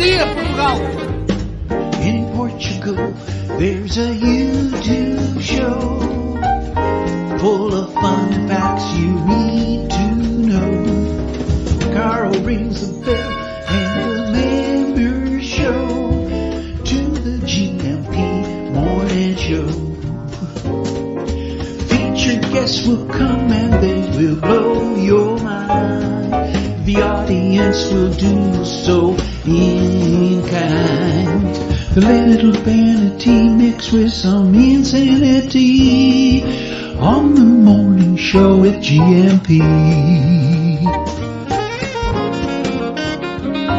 dia, Portugal! In Portugal, there's a YouTube show full of fun facts you need to know. Carl rings the bell and the members show to the GMP morning show. Featured guests will come and they will blow your mind. The audience will do so in kind. The little vanity mixed with some insanity on the morning show with GMP.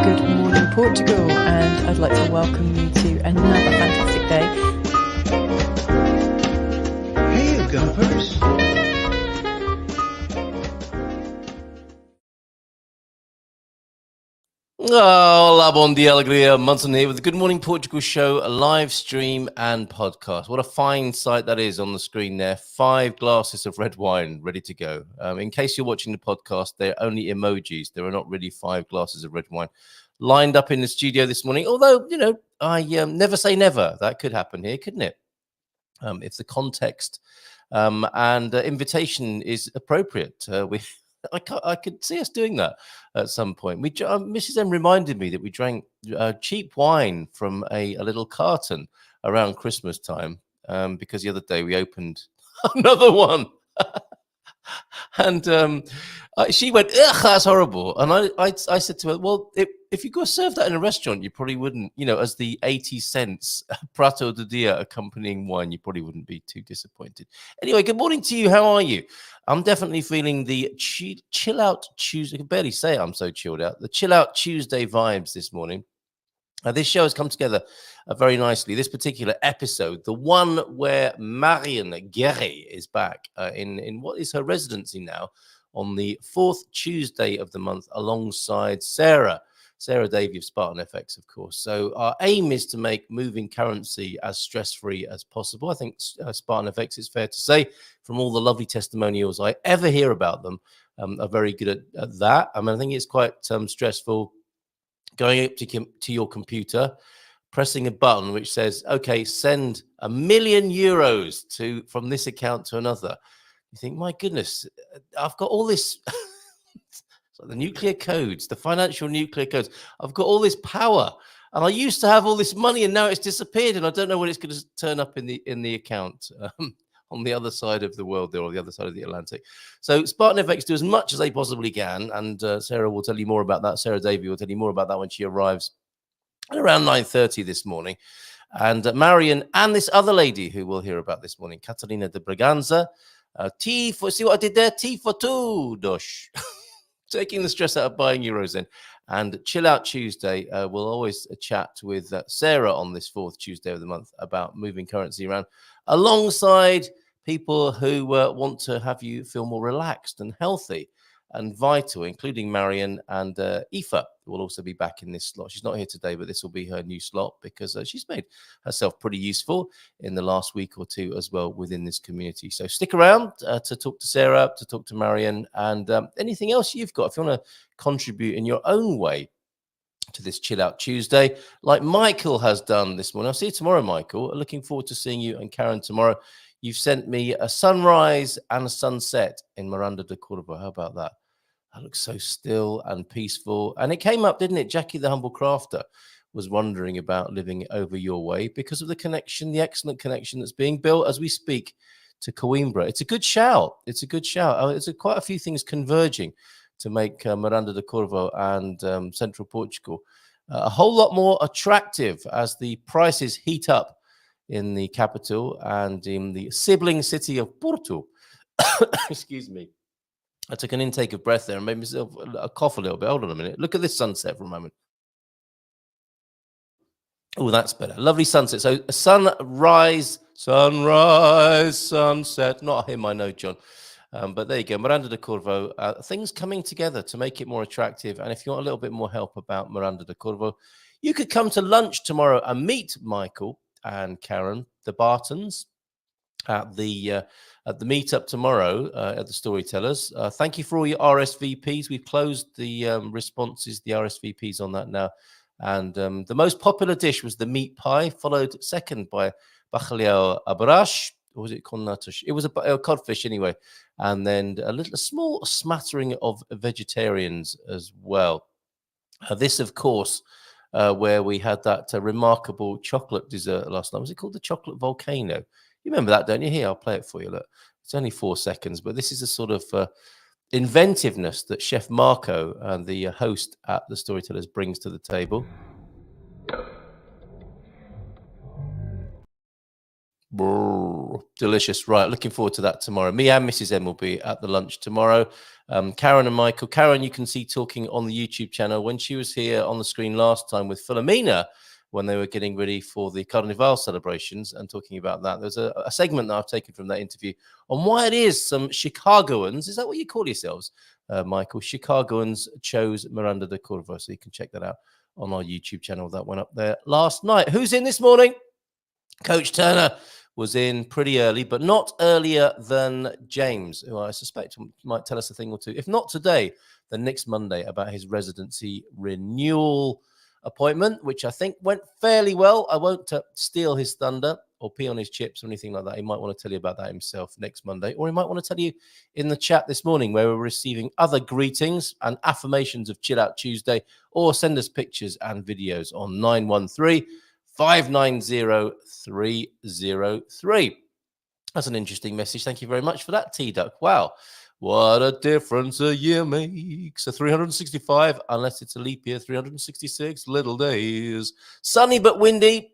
Good morning, Portugal, and I'd like to welcome you to another fantastic day. Hey, Gumpers. Olá, bom dia, alegria. Munson here with the Good Morning Portugal show, a live stream and podcast. What a fine sight that is on the screen there. 5 glasses of red wine ready to go. In case you're watching the podcast, they're only emojis. There are not really 5 glasses of red wine lined up in the studio this morning. Although, you know, I never say never. That could happen here, couldn't it? If the context and invitation is appropriate. I could see us doing that at some point. Mrs. M reminded me that we drank cheap wine from a little carton around Christmas time because the other day we opened another one. And she went, ugh, that's horrible. And I said to her, well, if you go serve that in a restaurant, you probably wouldn't, you know, as the 80 cents prato de dia accompanying wine, you probably wouldn't be too disappointed. Anyway, good morning to you. How are you? I'm definitely feeling the chill out Tuesday. I can barely say it, I'm so chilled out. The chill out Tuesday vibes this morning. This show has come together very nicely. This particular episode, the one where Marion Geray is back in what is her residency now on the 4th Tuesday of the month alongside Sarah Davie of Spartan FX, of course. So our aim is to make moving currency as stress-free as possible. I think Spartan FX, is fair to say, from all the lovely testimonials I ever hear about them, are very good at that. I mean, I think it's quite stressful going up to your computer, pressing a button which says, okay, send €1 million from this account to another. You think, my goodness, I've got all this, the nuclear codes, the financial nuclear codes. I've got all this power and I used to have all this money and now it's disappeared and I don't know when it's going to turn up in the account on the other side of the world there, or the other side of the Atlantic. So Spartan FX do as much as they possibly can, and Sarah will tell you more about that. Sarah Davie will tell you more about that when she arrives at around 9:30 this morning. And Marion and this other lady who we'll hear about this morning, Catalina de Braganza, see what I did there? T for Todos. Taking the stress out of buying euros in. And Chill Out Tuesday, we'll always chat with Sarah on this 4th Tuesday of the month about moving currency around, alongside people who want to have you feel more relaxed and healthy and vital, including Marion and Aoife will also be back in this slot. She's not here today, but this will be her new slot because she's made herself pretty useful in the last week or two as well within this community. So stick around to talk to Sarah, to talk to Marion, and anything else you've got. If you want to contribute in your own way to this Chill Out Tuesday, like Michael has done this morning. I'll see you tomorrow, Michael. Looking forward to seeing you and Karen tomorrow. You've sent me a sunrise and a sunset in Miranda de Córdoba. How about that? That looks so still and peaceful. And it came up, didn't it? Jackie, the humble crafter, was wondering about living over your way because of the connection, the excellent connection that's being built as we speak to Coimbra. It's a good shout. It's a good shout. It's quite a few things converging to make Miranda de Córdoba and central Portugal a whole lot more attractive as the prices heat up in the capital and in the sibling city of Porto. Excuse me. I took an intake of breath there and made myself cough a little bit. Hold on a minute. Look at this sunset for a moment. Oh, that's better. Lovely sunset. So sunrise, sunset. Not a hymn, I know, John. But there you go. Miranda de Córdoba. Things coming together to make it more attractive. And if you want a little bit more help about Miranda de Córdoba, you could come to lunch tomorrow and meet Michael and Karen, the Bartons, at the meetup tomorrow at the Storytellers. Thank you for all your RSVPs. We've closed the responses, the RSVPs on that now. And the most popular dish was the meat pie, followed second by bacalhau abrash. Or was it cornatush? It was a codfish anyway. And then a small smattering of vegetarians as well. This, of course, where we had that remarkable chocolate dessert last night. Was it called the chocolate volcano? You remember that, don't you? Here, I'll play it for you. Look, it's only 4 seconds, but this is a sort of inventiveness that Chef Marco and the host at The Storytellers brings to the table. Brr, delicious. Right, looking forward to that tomorrow. Me and Mrs. M will be at the lunch tomorrow. Karen and Michael. Karen, you can see talking on the YouTube channel when she was here on the screen last time with Philomena when they were getting ready for the Carnival celebrations and talking about that. There's a segment that I've taken from that interview on why it is some Chicagoans, is that what you call yourselves, Michael? Chicagoans chose Miranda de Corvo, so you can check that out on our YouTube channel. That went up there last night. Who's in this morning? Coach Turner was in pretty early, but not earlier than James, who I suspect might tell us a thing or two, if not today, then next Monday, about his residency renewal appointment, which I think went fairly well. I won't steal his thunder or pee on his chips or anything like that. He might want to tell you about that himself next Monday, or he might want to tell you in the chat this morning, where we're receiving other greetings and affirmations of Chill Out Tuesday, or send us pictures and videos on 913-590-303. That's an interesting message. Thank you very much for that, T-Duck. Wow. What a difference a year makes. So 365, unless it's a leap year, 366 little days. Sunny but windy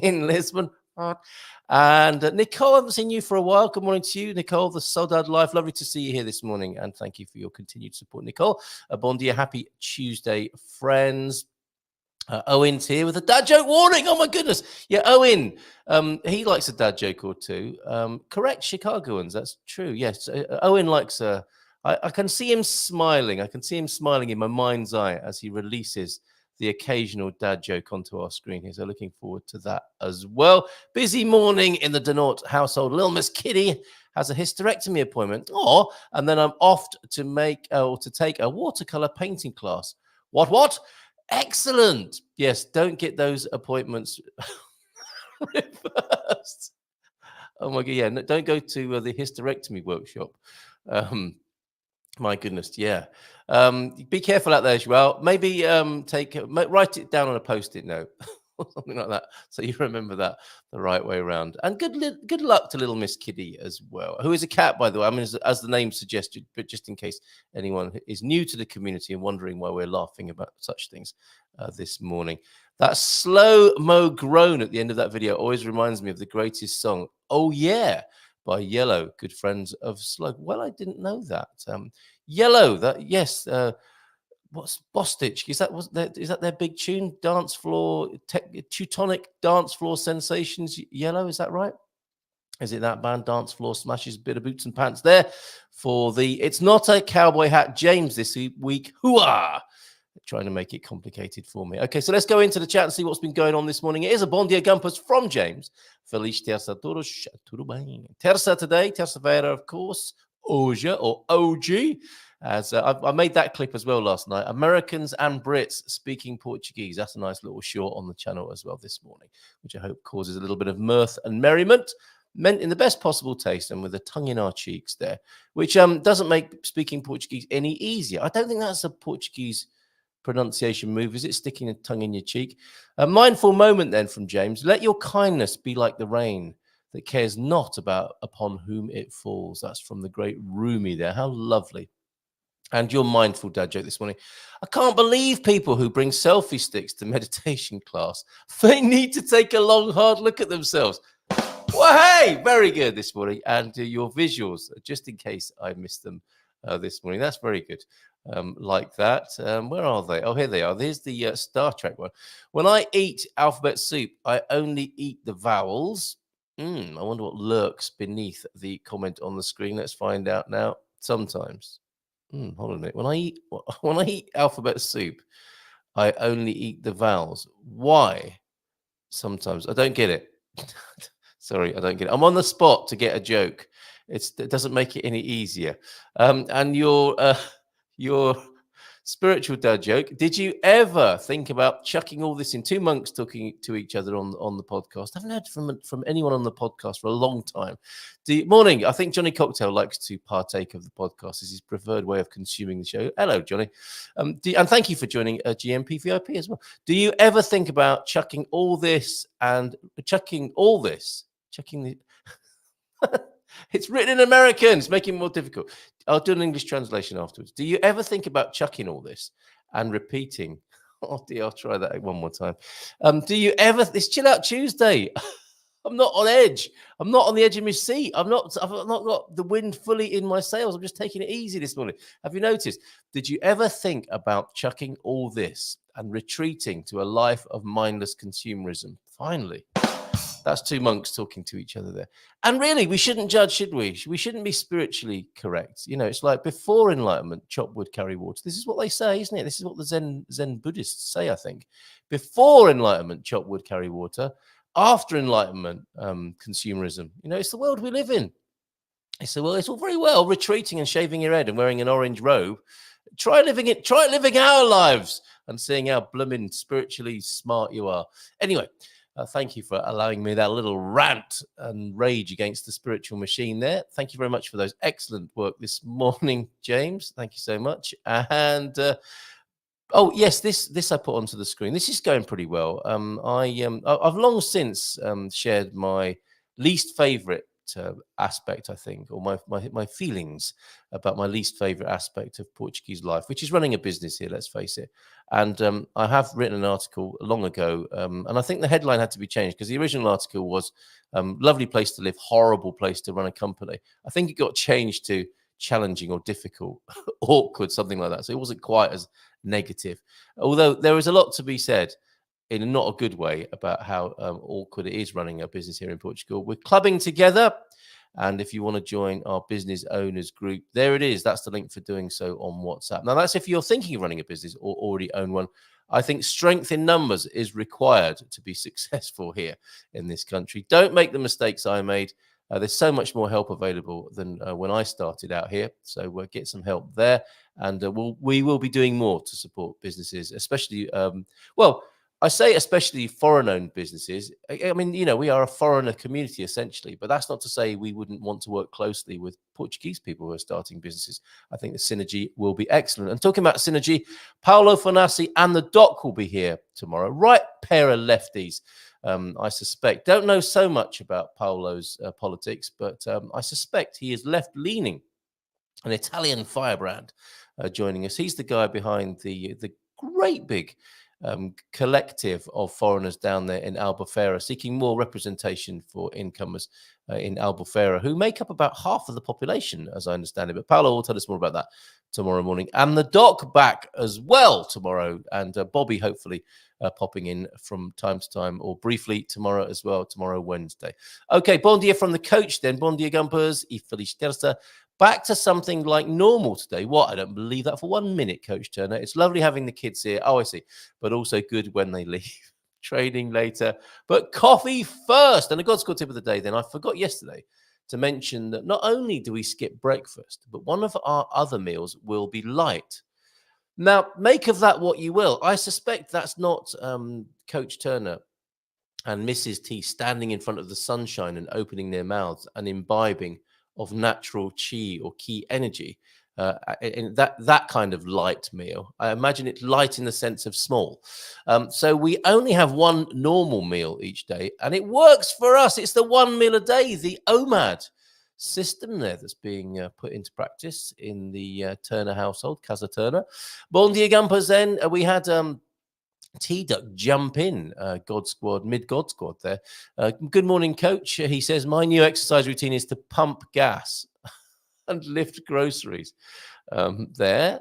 in Lisbon. And Nicole, I haven't seen you for a while. Good morning to you, Nicole, the Saudade Life. Lovely to see you here this morning. And thank you for your continued support, Nicole. Bon dia, happy Tuesday, friends. Owen's here with a dad joke warning. Oh my goodness. Yeah, Owen, he likes a dad joke or two. Correct, Chicagoans. That's true. Yes. Owen likes I can see him smiling. I can see him smiling in my mind's eye as he releases the occasional dad joke onto our screen here. So looking forward to that as well. Busy morning in the Denort household. Little Miss Kitty has a hysterectomy appointment. Oh, and then I'm off to take a watercolor painting class. What? Excellent. Yes, don't get those appointments reversed. Oh my God, yeah, no, don't go to the hysterectomy workshop. My goodness, yeah. Be careful out there as well. Maybe write it down on a post-it note or something like that, so you remember that the right way around. And good luck to little Miss Kitty as well, who is a cat, by the way. I mean, as the name suggested, but just in case anyone is new to the community and wondering why we're laughing about such things this morning. That slow-mo groan at the end of that video always reminds me of the greatest song, Oh Yeah, by Yellow, good friends of Slug. Well, I didn't know that. Yellow, that, yes, what's Bostitch? Is that their big tune? Dance floor, Teutonic dance floor sensations. Yellow, is that right? Is it that band? Dance floor smashes, bit of boots and pants there for the It's Not a Cowboy Hat James this week. Hooah! Trying to make it complicated for me. Okay, so let's go into the chat and see what's been going on this morning. It is a Bon Dia Gumpers from James. Feliz terça a todos. Tudo bem. Terça today, terça-feira, of course. Hoje, or OG. As I made that clip as well last night. Americans and Brits speaking Portuguese. That's a nice little short on the channel as well this morning, which I hope causes a little bit of mirth and merriment, meant in the best possible taste and with a tongue in our cheeks there, which doesn't make speaking Portuguese any easier. I don't think that's a Portuguese pronunciation move, is it? Sticking a tongue in your cheek. A mindful moment then from James. Let your kindness be like the rain that cares not upon whom it falls. That's from the great Rumi there. How lovely. And your mindful dad joke this morning. I can't believe people who bring selfie sticks to meditation class. They need to take a long, hard look at themselves. Well, hey, very good this morning. And your visuals, just in case I missed them this morning. That's very good. Like that. Where are they? Oh, here they are. There's the Star Trek one. When I eat alphabet soup, I only eat the vowels. I wonder what lurks beneath the comment on the screen. Let's find out now. Sometimes. Hold on a minute. When I eat alphabet soup, I only eat the vowels. Why? Sometimes. I don't get it. Sorry, I don't get it. I'm on the spot to get a joke. It doesn't make it any easier. And your Spiritual dad joke. Did you ever think about chucking all this in? Two monks talking to each other on the podcast. I haven't heard from anyone on the podcast for a long time. Morning. I think Johnny Cocktail likes to partake of the podcast. Is his preferred way of consuming the show. Hello, Johnny. And thank you for joining GMP VIP as well. Do you ever think about chucking the it's written in American. It's making it more difficult. I'll do an English translation afterwards. Do you ever think about chucking all this and repeating? Oh dear, I'll try that one more time. Do you ever? It's Chill Out Tuesday. I'm not on edge. I'm not on the edge of my seat. I've not got the wind fully in my sails. I'm just taking it easy this morning. Have you noticed? Did you ever think about chucking all this and retreating to a life of mindless consumerism? Finally. That's two monks talking to each other there. And really, we shouldn't judge, should we? We shouldn't be spiritually correct. You know, it's like before enlightenment, chop wood, carry water. This is what they say, isn't it? This is what the Zen Buddhists say, I think. Before enlightenment, chop wood, carry water. After enlightenment, consumerism. You know, it's the world we live in. It's all very well retreating and shaving your head and wearing an orange robe. Try living our lives and seeing how blooming spiritually smart you are. Anyway, thank you for allowing me that little rant and rage against the spiritual machine there. Thank you very much for those excellent work this morning, James. Thank you so much. And oh yes, this I put onto the screen. This is going pretty well. I've long since shared my least favorite aspect, I think, or my feelings about my least favorite aspect of Portuguese life, which is running a business here, let's face it. And I have written an article long ago, and I think the headline had to be changed because the original article was lovely place to live, horrible place to run a company. I think it got changed to challenging or difficult, awkward, something like that. So it wasn't quite as negative, although there is a lot to be said in a not a good way about how awkward it is running a business here in Portugal. We're clubbing together. And if you want to join our business owners group, there it is. That's the link for doing so on WhatsApp. Now, that's if you're thinking of running a business or already own one. I think strength in numbers is required to be successful here in this country. Don't make the mistakes I made. There's so much more help available than when I started out here. So we'll get some help there. And we will be doing more to support businesses, especially, I say especially foreign-owned businesses. I mean, you know, we are a foreigner community essentially, but that's not to say we wouldn't want to work closely with Portuguese people who are starting businesses. I think the synergy will be excellent. And talking about synergy, Paolo Fornassi and the Doc will be here tomorrow. Right pair of lefties, I suspect. Don't know so much about Paolo's politics, but I suspect he is left-leaning, an Italian firebrand joining us. He's the guy behind the great big collective of foreigners down there in Albufeira, seeking more representation for incomers in Albufeira, who make up about half of the population, as I understand it. But Paolo will tell us more about that tomorrow morning. And the Doc back as well tomorrow. And Bobby, hopefully, popping in from time to time or briefly tomorrow as well, tomorrow, Wednesday. Okay, bon dia from the coach then. Bon dia, Gumpers. E feliz terça. Back to something like normal today. What? I don't believe that for 1 minute, Coach Turner. It's lovely having the kids here. Oh, I see. But also good when they leave. Training later. But coffee first. And a God Squad tip of the day then. I forgot yesterday to mention that not only do we skip breakfast, but one of our other meals will be light. Now, make of that what you will. I suspect that's not Coach Turner and Mrs. T standing in front of the sunshine and opening their mouths and imbibing of natural chi or ki energy, in that kind of light meal. I imagine it's light in the sense of small. So we only have one normal meal each day, and it works for us. It's the one meal a day, the OMAD system there that's being put into practice in the Turner household, Casa Turner. Bon dia, Gumpers, then. We had T-Duck jump in, God Squad, mid-God Squad there. Good morning, Coach. He says, my new exercise routine is to pump gas and lift groceries. There.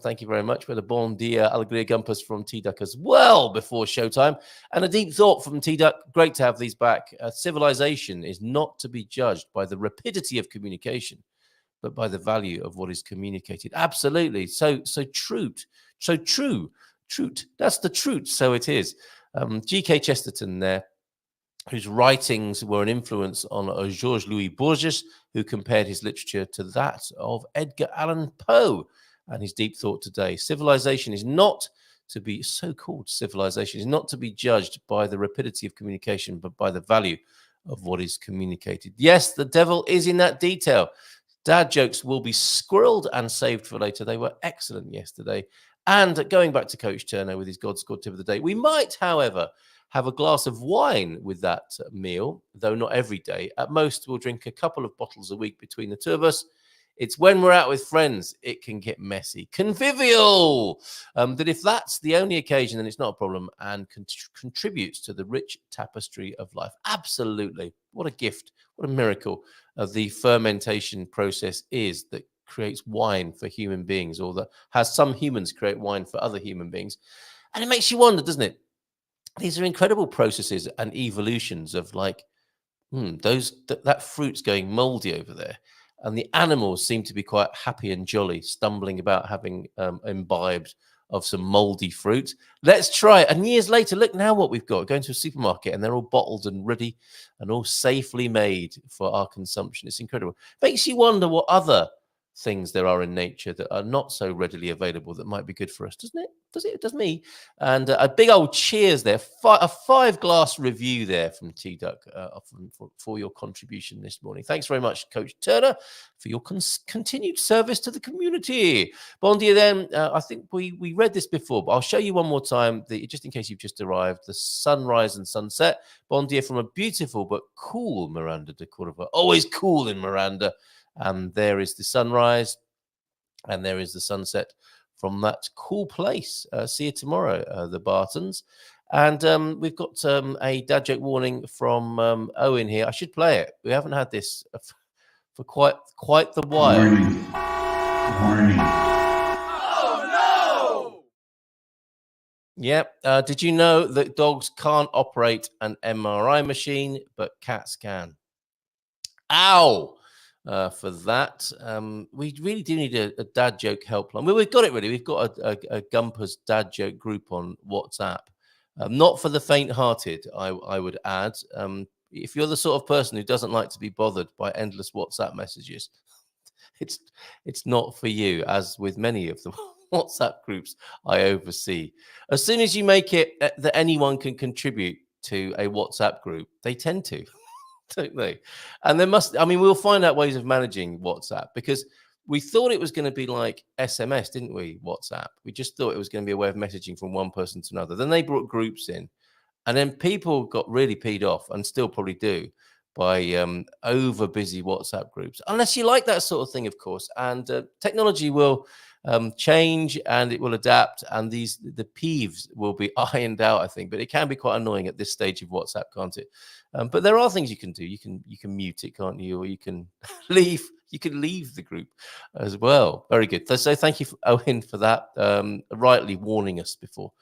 Thank you very much for the bon dia, alegria, Gumpers from T-Duck as well before showtime. And a deep thought from T-Duck. Great to have these back. Civilization is not to be judged by the rapidity of communication, but by the value of what is communicated. Absolutely. So true. So true. Truth. That's the truth. So it is. G.K. Chesterton there, whose writings were an influence on Georges Louis Borges, who compared his literature to that of Edgar Allan Poe. and his deep thought today. Civilization is not to be, so-called civilization is not to be judged by the rapidity of communication, but by the value of what is communicated. Yes, the devil is in that detail. Dad jokes will be squirreled and saved for later. They were excellent yesterday. And going back to Coach Turner with his God Squad tip of the day, we might, however, have a glass of wine with that meal, though not every day. At most, we'll drink a couple of bottles a week between the two of us. It's when we're out with friends, it can get messy. Convivial! That if that's the only occasion, then it's not a problem and contributes to the rich tapestry of life. Absolutely. What a gift. What a miracle the fermentation process is that creates wine for human beings, or that has some humans create wine for other human beings. And it makes you wonder, doesn't it? These are incredible processes and evolutions of like, that fruit's going moldy over there. And the animals seem to be quite happy and jolly, stumbling about, having imbibed of some moldy fruit. Let's try it. And years later, look now what we've got. Going to a supermarket and they're all bottled and ready and all safely made for our consumption. It's incredible. Makes you wonder what other things there are in nature that are not so readily available that might be good for us, doesn't it? It does me. And a big old cheers there. A 5-glass review there from T-Duck for your contribution this morning. Thanks very much, Coach Turner, for your continued service to the community. Bon dia then. I think we read this before, but I'll show you one more time, just in case you've just arrived, the sunrise and sunset. Bon dia from a beautiful but cool Miranda de Cordova. Always cool in Miranda. And there is the sunrise and there is the sunset from that cool place. See you tomorrow, the Bartons. And we've got a dad joke warning from Owen here. I should play it. We haven't had this for quite the while. Warning. Oh, no! Yep. Did you know that dogs can't operate an MRI machine, but cats can? Ow! For that, we really do need a dad joke helpline. Well, we've got it ready. We've got a Gumpers dad joke group on WhatsApp. Not for the faint-hearted, I would add. If you're the sort of person who doesn't like to be bothered by endless WhatsApp messages, it's not for you, as with many of the WhatsApp groups I oversee. As soon as you make it that anyone can contribute to a WhatsApp group, they tend to. Don't they? And we'll find out ways of managing WhatsApp, because we thought it was going to be like SMS, didn't we? WhatsApp. We just thought it was going to be a way of messaging from one person to another. Then they brought groups in, and then people got really peed off, and still probably do, by over busy WhatsApp groups. Unless you like that sort of thing, of course. And technology will change and it will adapt, and the peeves will be ironed out, I think. But it can be quite annoying at this stage of WhatsApp, can't it? But there are things you can do. You can mute it, can't you? Or you can leave. You can leave the group as well. Very good. So thank you, Owen, for that. Rightly warning us before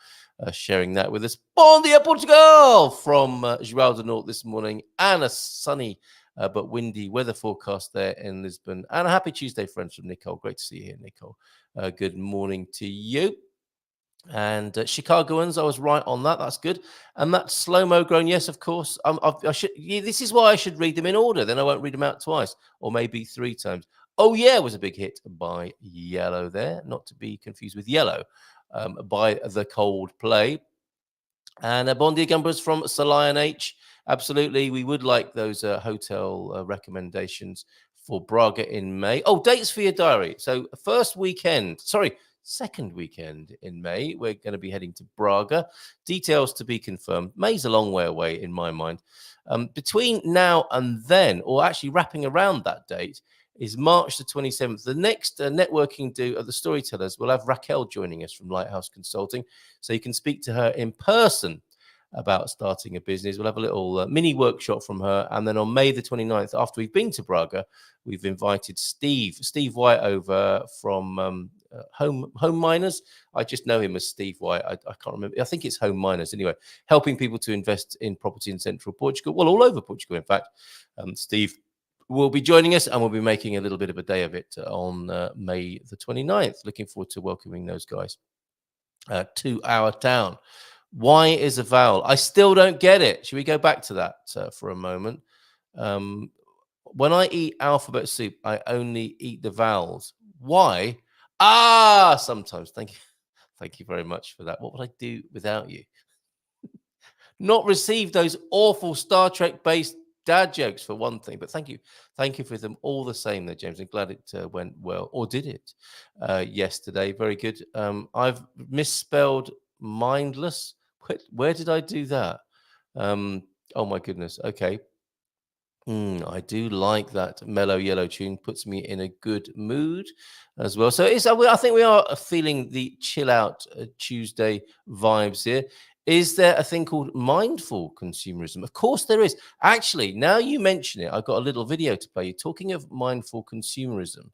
sharing that with us. Bon dia, Portugal, from João de Norte this morning, and a sunny but windy weather forecast there in Lisbon. And a happy Tuesday, friends, from Nicole. Great to see you here, Nicole. Good morning to you. And Chicagoans, I was right on that. That's good. And that slow-mo groan, yes, of course. This is why I should read them in order. Then I won't read them out twice, or maybe 3 times. Oh, yeah, was a big hit by Yellow there. Not to be confused with Yellow, by the Coldplay. And Bon dia, Gumpers, from Lion H. Absolutely, we would like those hotel recommendations for Braga in May. Oh, dates for your diary. So second weekend in May, we're going to be heading to Braga. Details to be confirmed. May's a long way away in my mind. Between now and then, or actually wrapping around that date, is March the 27th. The next networking do of the Storytellers will have Raquel joining us from Lighthouse Consulting, so you can speak to her in person about starting a business. We'll have a little mini workshop from her. And then on May the 29th, after we've been to Braga, we've invited Steve White over from Home Miners. I just know him as Steve White. I can't remember. I think it's Home Miners anyway, helping people to invest in property in central Portugal. Well, all over Portugal, in fact. Steve will be joining us, and we'll be making a little bit of a day of it on May the 29th. Looking forward to welcoming those guys to our town. Why is a vowel? I still don't get it. Should we go back to that for a moment? When I eat alphabet soup, I only eat the vowels. Why? Sometimes. Thank you very much for that. What would I do without you? Not receive those awful Star Trek based dad jokes for one thing, but thank you for them all the same there, James. I'm glad it went well, or did it yesterday? Very good. I've misspelled mindless. Where did I do that? Oh my goodness. Okay. I do like that mellow yellow tune. Puts me in a good mood as well. So I think we are feeling the chill out Tuesday vibes here. Is there a thing called mindful consumerism? Of course there is. Actually, now you mention it, I've got a little video to play you. Talking of mindful consumerism,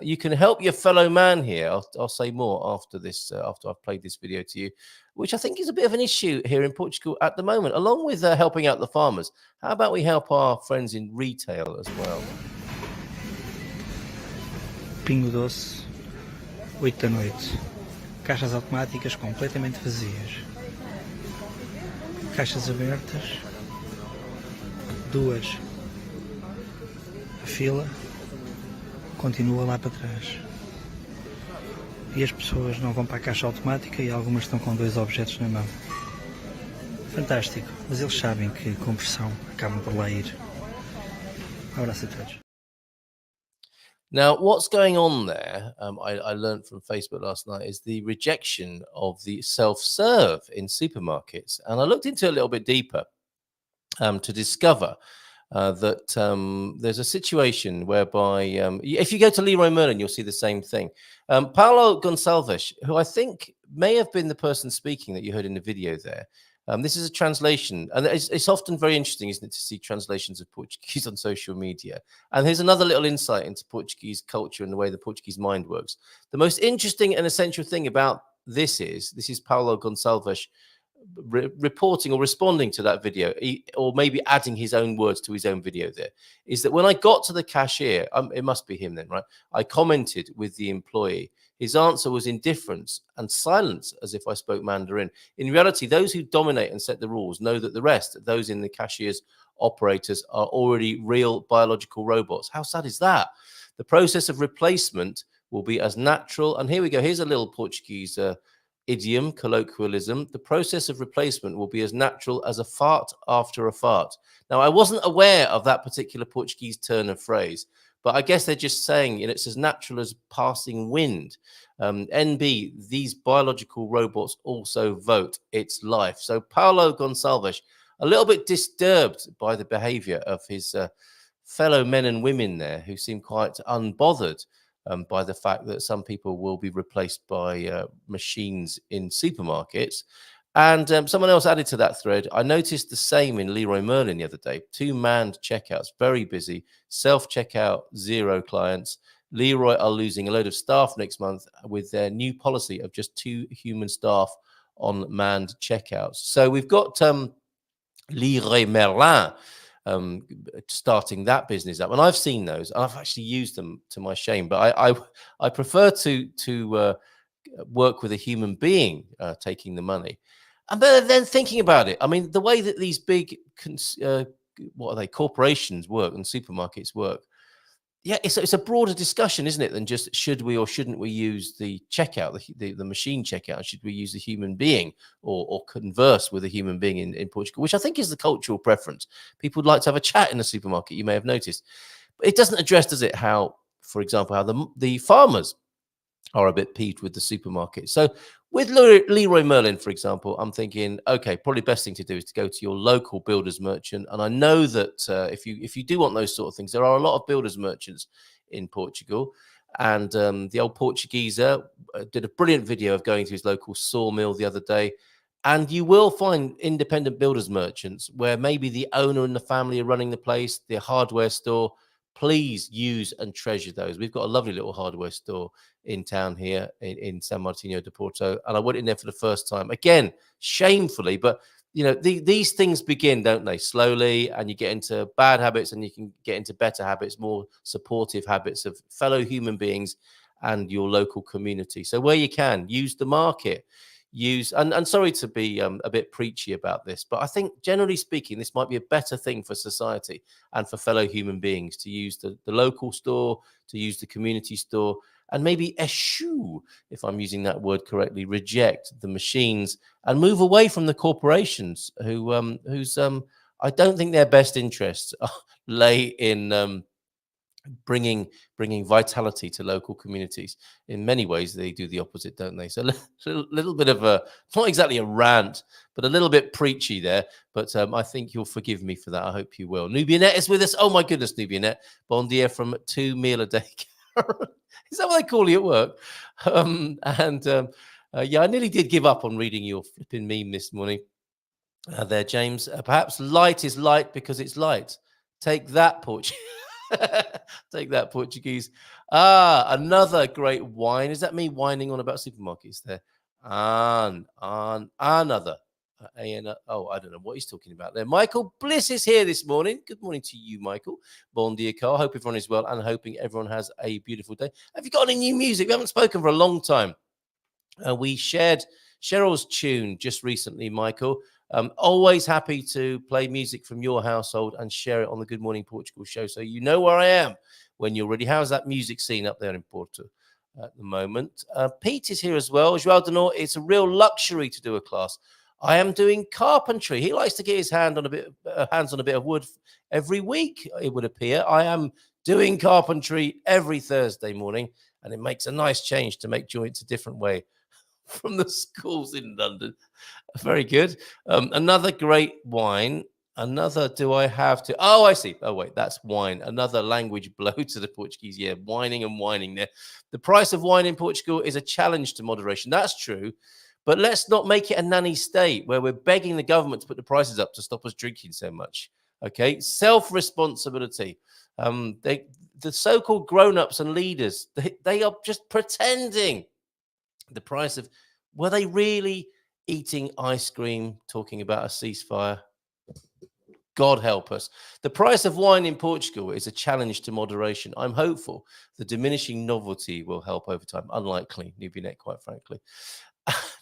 you can help your fellow man here. I'll say more after this, after I've played this video to you, which I think is a bit of an issue here in Portugal at the moment, along with helping out the farmers. How about we help our friends in retail as well? Pingo Doce, 8 da noite. Caixas automáticas completamente vazias. Caixas abertas, 2. A fila continua lá para trás. E as pessoas não vão para a caixa automática e algumas estão com 2 objetos na mão. Fantástico, mas eles sabem que com pressão acabam por lá ir. Um abraço a todos. Now, what's going on there, I learned from Facebook last night, is the rejection of the self-serve in supermarkets. And I looked into it a little bit deeper to discover that there's a situation whereby if you go to Leroy Merlin, you'll see the same thing. Paulo Gonçalves, who I think may have been the person speaking that you heard in the video there. This is a translation, and it's often very interesting, isn't it, to see translations of Portuguese on social media. And here's another little insight into Portuguese culture and the way the Portuguese mind works. The most interesting and essential thing about this is Paulo Gonçalves reporting or responding to that video, or maybe adding his own words to his own video there, is that when I got to the cashier, it must be him then, right? I commented with the employee. His answer was indifference and silence, as if I spoke Mandarin. In reality, those who dominate and set the rules know that the rest, those in the cashier's operators, are already real biological robots. How sad is that? The process of replacement will be as natural. And here we go. Here's a little Portuguese idiom, colloquialism. The process of replacement will be as natural as a fart after a fart. Now, I wasn't aware of that particular Portuguese turn of phrase, but I guess they're just saying, it's as natural as passing wind. NB, these biological robots also vote. It's life. So Paulo Gonçalves, a little bit disturbed by the behavior of his fellow men and women there, who seem quite unbothered by the fact that some people will be replaced by machines in supermarkets. And someone else added to that thread, I noticed the same in Leroy Merlin the other day. 2 manned checkouts, very busy. Self-checkout, 0 clients. Leroy are losing a load of staff next month with their new policy of just 2 human staff on manned checkouts. So we've got Leroy Merlin starting that business up. And I've seen those. I've actually used them to my shame. But I prefer to work with a human being taking the money. And then thinking about it, I mean, the way that these big, corporations work and supermarkets work, it's a broader discussion, isn't it, than just should we or shouldn't we use the checkout, the machine checkout? Should we use a human being or converse with a human being in Portugal, which I think is the cultural preference. People would like to have a chat in a supermarket, you may have noticed. But it doesn't address, does it, how, for example, how the farmers are a bit peeved with the supermarket. So with Leroy Merlin, for example, I'm thinking, okay, probably best thing to do is to go to your local builder's merchant. And I know that if you do want those sort of things, there are a lot of builder's merchants in Portugal. And the old Portuguese did a brilliant video of going to his local sawmill the other day. And you will find independent builders merchants where maybe the owner and the family are running the place, the hardware store. Please use and treasure those. We've got a lovely little hardware store in town here in San Martinho de Porto, and I went in there for the first time. Again, shamefully, but these things begin, don't they, slowly, and you get into bad habits, and you can get into better habits, more supportive habits of fellow human beings and your local community. So where you can, use the market. And sorry to be a bit preachy about this, but I think generally speaking, this might be a better thing for society and for fellow human beings to use the local store, to use the community store, and maybe eschew, if I'm using that word correctly, reject the machines and move away from the corporations whose I don't think their best interests lay in bringing vitality to local communities. In many ways, they do the opposite, don't they? So a little bit of a, not exactly a rant, but a little bit preachy there. But I think you'll forgive me for that. I hope you will. Nubianette is with us. Oh my goodness, Nubianette. Bon dia from 2 meal a day. Is that what they call you at work? Yeah, I nearly did give up on reading your flipping meme this morning. There, James. Perhaps light is light because it's light. Take that, Portuguese. Take that, Portuguese. Another great wine. Is that me whining on about supermarkets there? Another. Oh, I don't know what he's talking about there. Michael Bliss is here this morning. Good morning to you, Michael. Bon dia, Carl. Hope everyone is well and hoping everyone has a beautiful day. Have you got any new music? We haven't spoken for a long time. We shared Cheryl's tune just recently, Michael. Always happy to play music from your household and share it on the Good Morning Portugal show, so you know where I am when you're ready. How's that music scene up there in Porto at the moment? Pete is here as well. João de Nor, it's a real luxury to do a class. I am doing carpentry. He likes to get his hands on a bit of wood every week, it would appear. I am doing carpentry every Thursday morning, and it makes a nice change to make joints a different way from the schools in London. Very good. Another great wine. Another, do I have to? Oh, I see. Oh, wait, that's wine. Another language blow to the Portuguese. Yeah, whining and whining there. The price of wine in Portugal is a challenge to moderation. That's true. But let's not make it a nanny state where we're begging the government to put the prices up to stop us drinking so much. Okay, self-responsibility. The so-called grown-ups and leaders, they are just pretending. The price of, were they really eating ice cream, talking about a ceasefire? God help us. The price of wine in Portugal is a challenge to moderation. I'm hopeful the diminishing novelty will help over time. Unlikely, Nubianette, quite frankly.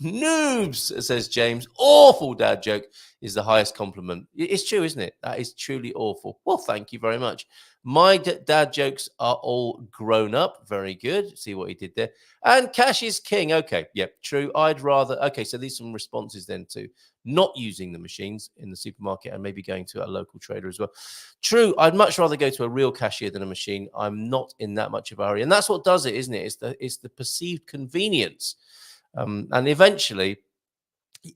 Noobs, says James. Awful dad joke is the highest compliment. It's true, isn't it? That is truly awful. Well, thank you very much. My dad jokes are all grown up. Very good. See what he did there. And cash is king. Okay. Yep. True. I'd rather. Okay. So these are some responses then to not using the machines in the supermarket and maybe going to a local trader as well. True. I'd much rather go to a real cashier than a machine. I'm not in that much of a hurry. And that's what does it, isn't it? It's the perceived convenience. And eventually,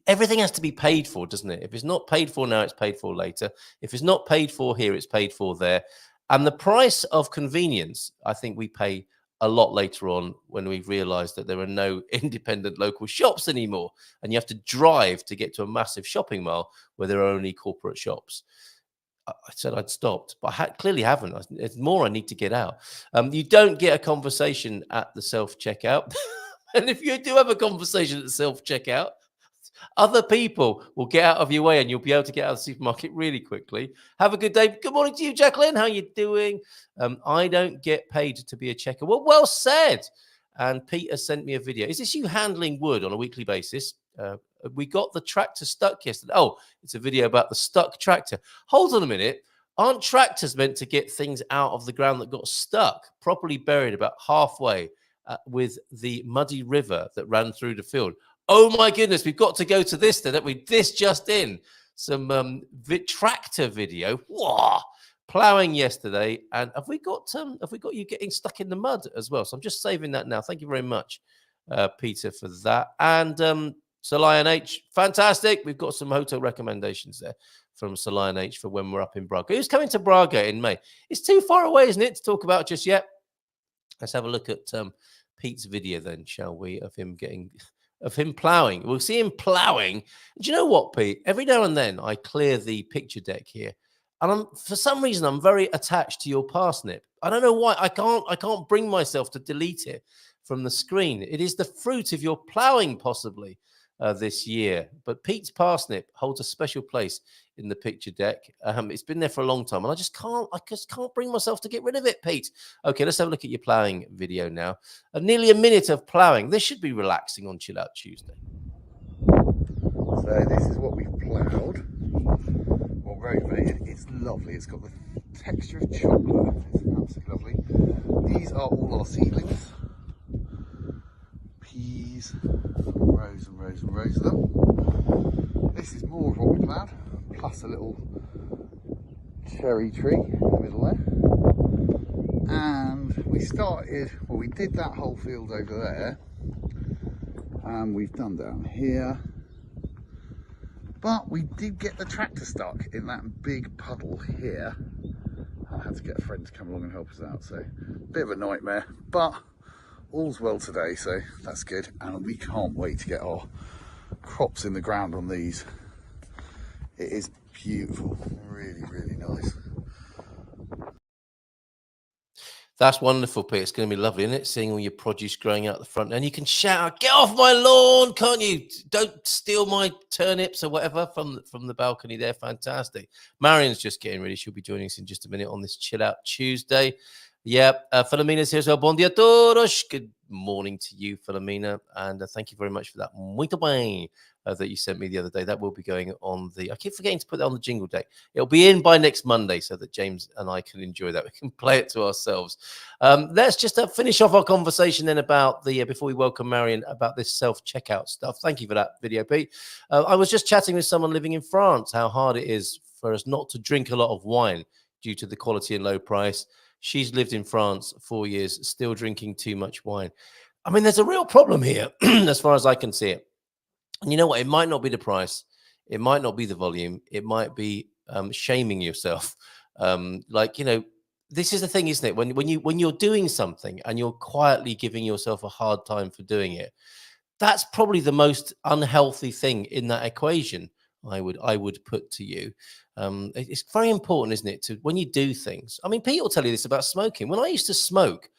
everything has to be paid for, doesn't it? If it's not paid for now, it's paid for later. If it's not paid for here, it's paid for there. And the price of convenience, I think we pay a lot later on when we realize that there are no independent local shops anymore. And you have to drive to get to a massive shopping mall where there are only corporate shops. I said I'd stopped, but I clearly haven't. There's more I need to get out. You don't get a conversation at the self-checkout. And if you do have a conversation at the self-checkout, other people will get out of your way and you'll be able to get out of the supermarket really quickly. Have a good day. Good morning to you, Jacqueline. How are you doing? I don't get paid to be a checker. Well said. And Pete has sent me a video. Is this you handling wood on a weekly basis? We got the tractor stuck yesterday. Oh, it's a video about the stuck tractor. Hold on a minute. Aren't tractors meant to get things out of the ground that got stuck, properly buried about halfway with the muddy river that ran through the field? Oh my goodness, we've got to go to this then, haven't we? This just in. Some tractor video. Whoa! Ploughing yesterday. And have we got you getting stuck in the mud as well? So I'm just saving that now. Thank you very much, Peter, for that. And Lion H, fantastic. We've got some hotel recommendations there from Lion H for when we're up in Braga. Who's coming to Braga in May? It's too far away, isn't it, to talk about just yet? Let's have a look at Pete's video then, shall we, of him ploughing. We'll see him ploughing. Do you know what, Pete? Every now and then I clear the picture deck here, and for some reason I'm very attached to your parsnip. I don't know why. I can't bring myself to delete it from the screen. It is the fruit of your ploughing, possibly, this year. But Pete's parsnip holds a special place in the picture deck. It's been there for a long time, and I just can't bring myself to get rid of it, Pete. Okay, let's have a look at your ploughing video now. Nearly a minute of ploughing. This should be relaxing on Chill Out Tuesday. So this is what we've ploughed. Well, it's lovely. It's got the texture of chocolate. It's absolutely lovely. These are all our seedlings. these. Rows and rows and rows of them. This is more of what we planned, plus a little cherry tree in the middle there. And we started, well, we did that whole field over there, and we've done down here. But we did get the tractor stuck in that big puddle here. I had to get a friend to come along and help us out, so bit of a nightmare, but all's well today, so that's good. And we can't wait to get our crops in the ground on these. It is beautiful, really, really nice. That's wonderful, Pete. It's going to be lovely, isn't it? Seeing all your produce growing out the front. And you can shout, "Get off my lawn, can't you? Don't steal my turnips," or whatever from the balcony there. Fantastic. Marion's just getting ready. She'll be joining us in just a minute on this Chill Out Tuesday. Yep. Philomena's here as well. Bon dia todos. Good morning to you, Philomena. And thank you very much for that muito bem that you sent me the other day. That will be going on I keep forgetting to put that on the jingle deck. It'll be in by next Monday so that James and I can enjoy that. We can play it to ourselves. Let's just finish off our conversation then about before we welcome Marion, about this self-checkout stuff. Thank you for that video, Pete. I was just chatting with someone living in France, how hard it is for us not to drink a lot of wine due to the quality and low price. She's lived in France 4 years, still drinking too much wine. I mean, there's a real problem here, as far as I can see it. And you know what? It might not be the price. It might not be the volume. It might be shaming yourself. This is the thing, isn't it? When you're doing something and you're quietly giving yourself a hard time for doing it, that's probably the most unhealthy thing in that equation. I would put to you. It's very important, isn't it, to when you do things. I mean, Pete will tell you this about smoking. When I used to smoke,